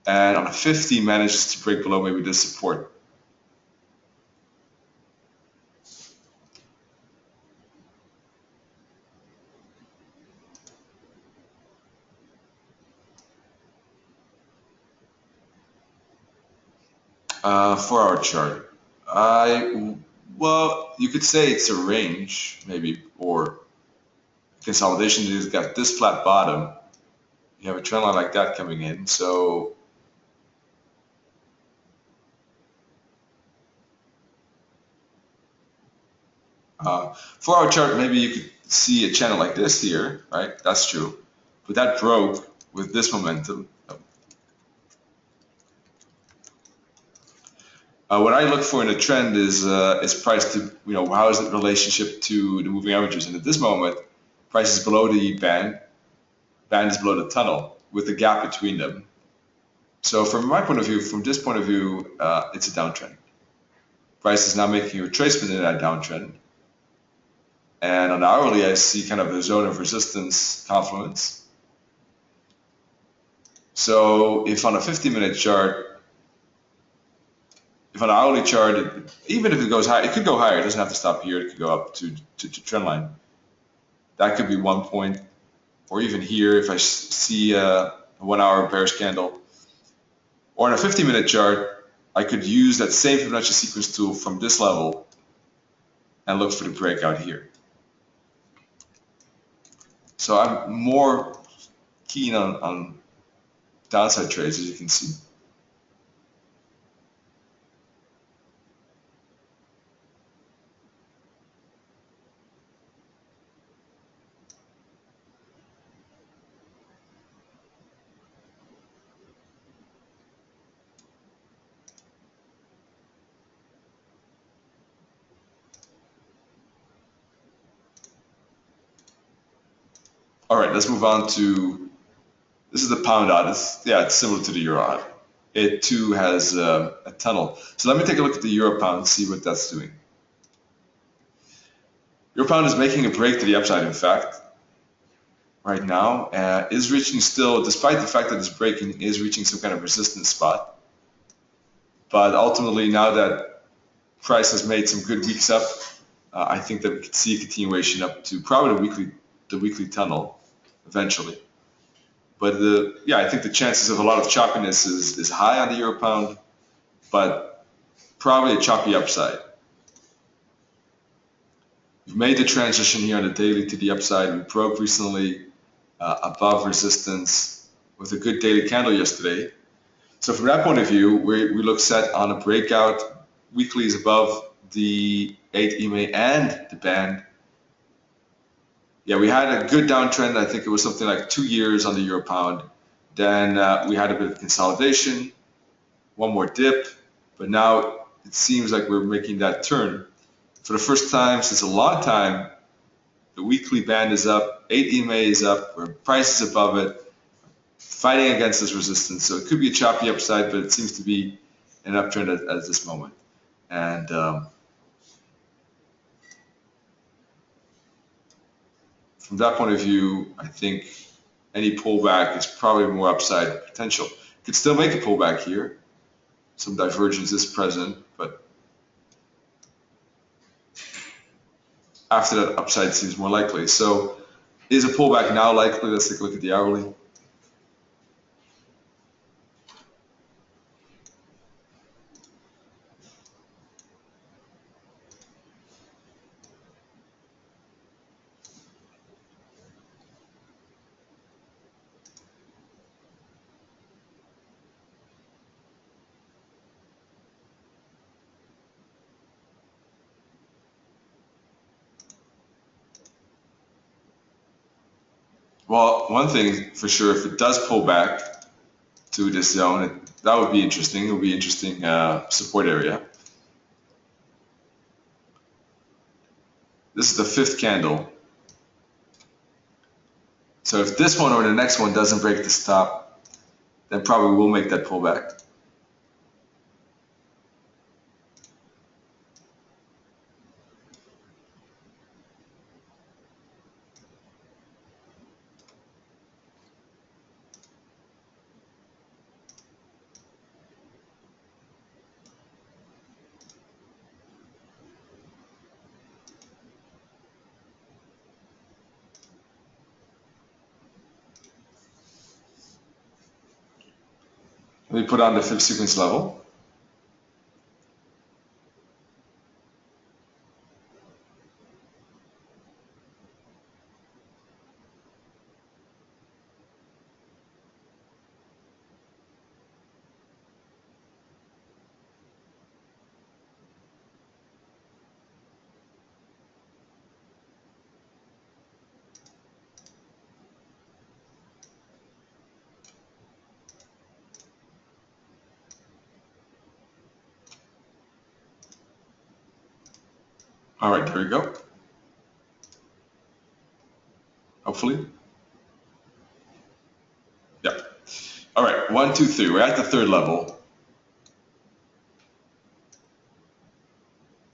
and on a 15 manages to break below maybe this support. Four-hour chart. Well, you could say it's a range, maybe, or consolidation. You've got this flat bottom. You have a trend line like that coming in. So four-hour chart, maybe you could see a channel like this here, right? That's true. But that broke with this momentum. What I look for in a trend is price to, how is the relationship to the moving averages? And at this moment, price is below the band is below the tunnel with the gap between them. So from my point of view, from this point of view, it's a downtrend. Price is now making a retracement in that downtrend. And on the hourly, I see kind of a zone of resistance confluence. So if on a 50-minute chart, if on an hourly chart, even if it goes high, it could go higher. It doesn't have to stop here. It could go up to trend line. That could be 1 point, or even here if I see a 1 hour bearish candle. Or on a 50-minute chart, I could use that same Fibonacci sequence tool from this level and look for the breakout here. So I'm more keen on downside trades, as you can see. All right, let's move on to This is the pound odd. It's similar to the euro odd. It too has a tunnel. So let me take a look at the euro pound and see what that's doing. Euro pound is making a break to the upside, in fact, right now. Is reaching still, despite the fact that it's breaking, is reaching some kind of resistance spot. But ultimately, now that price has made some good weeks up, I think that we could see a continuation up to probably the weekly tunnel eventually. But I think the chances of a lot of choppiness is high on the euro pound, but probably a choppy upside. We've made the transition here on the daily to the upside. We broke recently above resistance with a good daily candle yesterday. So from that point of view, we look set on a breakout. Weekly is above the 8 EMA and the band. Yeah, we had a good downtrend. I think it was something like 2 years on the euro pound. Then we had a bit of consolidation, one more dip, but now it seems like we're making that turn. For the first time since a long time, the weekly band is up, 8 EMA is up, where price is above it, fighting against this resistance. So it could be a choppy upside, but it seems to be an uptrend at this moment. And from that point of view, I think any pullback is probably more upside potential. Could still make a pullback here. Some divergence is present, but after that, upside seems more likely. So is a pullback now likely? Let's take a look at the hourly. Well, one thing for sure, if it does pull back to this zone, that would be interesting. It would be an interesting support area. This is the 5th candle. So if this one or the next one doesn't break the stop, then probably we'll make that pullback. Let me put on the 5th sequence level. All right, there we go. Hopefully. Yeah. All right, 1, 2, 3. We're at the 3rd level.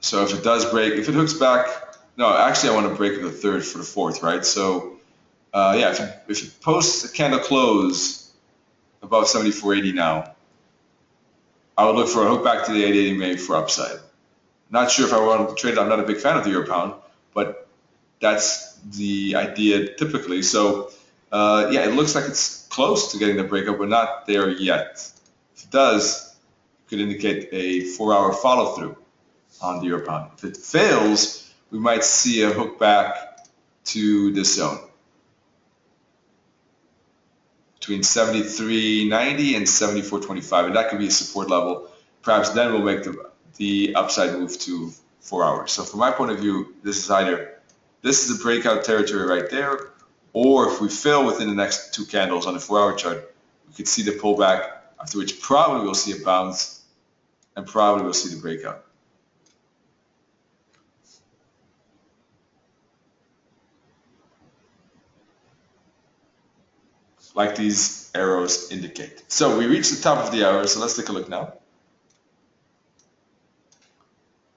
So if it does break, if it hooks back, no, actually I want to break the 3rd for the 4th, right? So yeah, if it posts a candle close above 74.80 now, I would look for a hook back to the 880 maybe for upside. Not sure if I want to trade it. I'm not a big fan of the euro pound, but that's the idea typically. So yeah, it looks like it's close to getting the breakup, but not there yet. If it does, it could indicate a 4-hour follow through on the euro pound. If it fails, we might see a hook back to this zone between 73.90 and 74.25, and that could be a support level. Perhaps then we'll make the upside move to 4 hours. So from my point of view, this is the breakout territory right there, or if we fail within the next 2 candles on the 4-hour chart, we could see the pullback, after which probably we'll see a bounce and probably we'll see the breakout. like these arrows indicate. So we reached the top of the hour, so let's take a look now.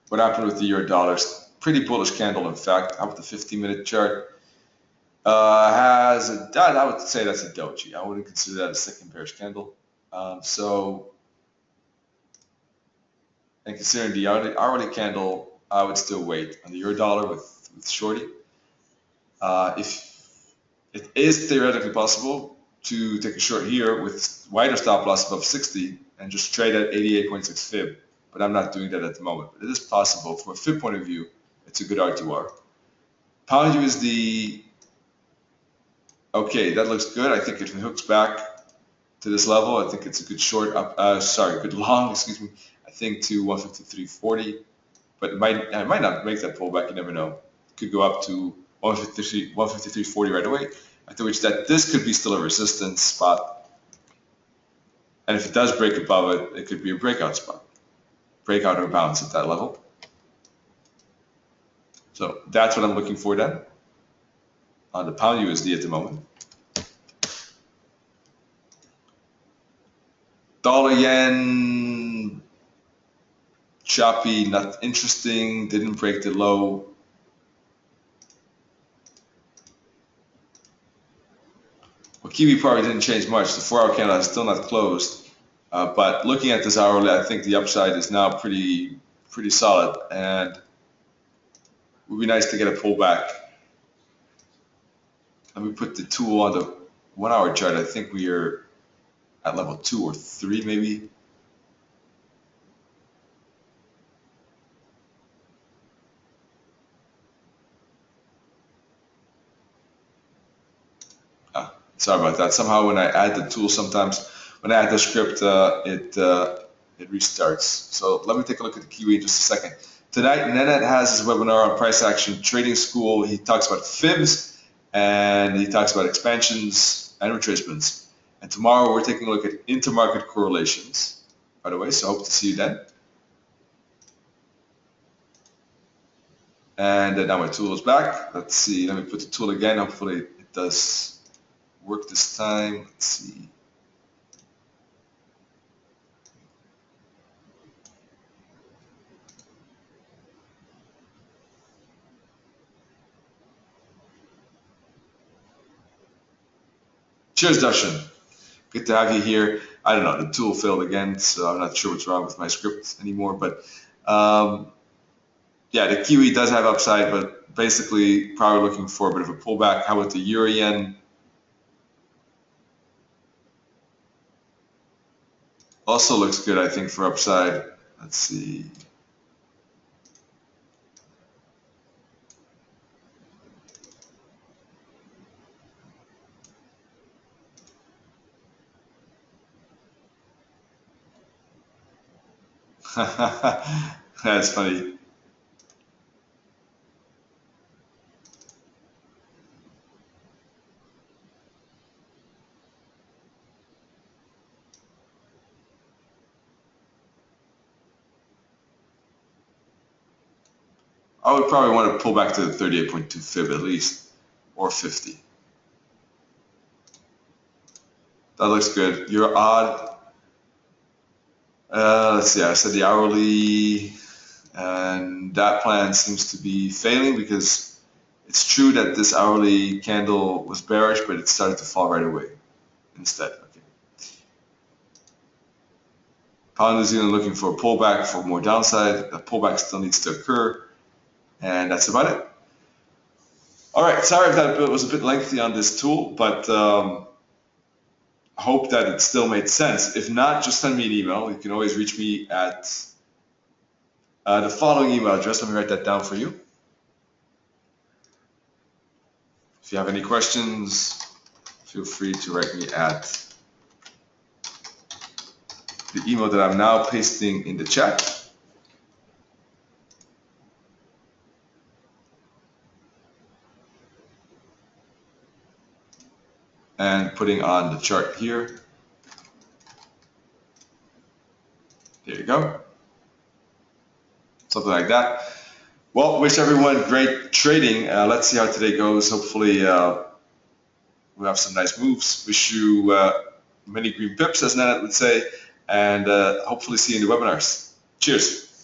What happened with the euro dollars? Pretty bullish candle, in fact. How about the 15-minute chart? I would say that's a doji. I wouldn't consider that a second bearish candle. And considering the hourly candle, I would still wait on the euro dollar with shorty. If it is theoretically possible to take a short here with wider stop loss above 60 and just trade at 88.6 fib, but I'm not doing that at the moment. But it is possible from a fib point of view. It's a good R2R. Pound USD. Okay, that looks good. I think if it hooks back to this level, I think it's a good short up. Good long. Excuse me. I think to 153.40, but it might not make that pullback. You never know. It could go up to 153.40 right away. After which this could be still a resistance spot, and if it does break above it, it could be a breakout spot, breakout or bounce at that level. So that's what I'm looking for then on the pound USD at the moment. Dollar yen, choppy, not interesting, didn't break the low. Well, Kiwi probably didn't change much. The 4-hour candle is still not closed, but looking at this hourly, I think the upside is now pretty solid, and it would be nice to get a pullback. Let me put the tool on the 1-hour chart. I think we are at level 2 or 3 maybe. Sorry about that. Somehow when I add the tool, sometimes when I add the script, it restarts. So let me take a look at the Kiwi in just a second. Tonight, Nenet has his webinar on price action trading school. He talks about fibs and he talks about expansions and retracements. And tomorrow we're taking a look at intermarket correlations, by the way, so I hope to see you then. And now my tool is back. Let's see, let me put the tool again. Hopefully it does work this time. Let's see. Cheers, Darshan. Good to have you here. I don't know, the tool failed again, so I'm not sure what's wrong with my script anymore. But yeah, the Kiwi does have upside, but basically probably looking for a bit of a pullback. How about the Euro Yen? Also looks good, I think, for upside. Let's see. That's funny. I would probably want to pull back to the 38.2 fib at least, or 50. That looks good. You're odd. Let's see, I said the hourly, and that plan seems to be failing because it's true that this hourly candle was bearish, but it started to fall right away instead. Okay. Pound New Zealand looking for a pullback for more downside. The pullback still needs to occur, and that's about it. All right, sorry if that was a bit lengthy on this tool, but hope that it still made sense. If not, just send me an email. You can always reach me at the following email address. Let me write that down for you. If you have any questions, feel free to write me at the email that I'm now pasting in the chat. And putting on the chart here. There you go. Something like that. Well, wish everyone great trading. Let's see how today goes. Hopefully we have some nice moves. Wish you many green pips, as Nana would say, and hopefully see you in the webinars. Cheers.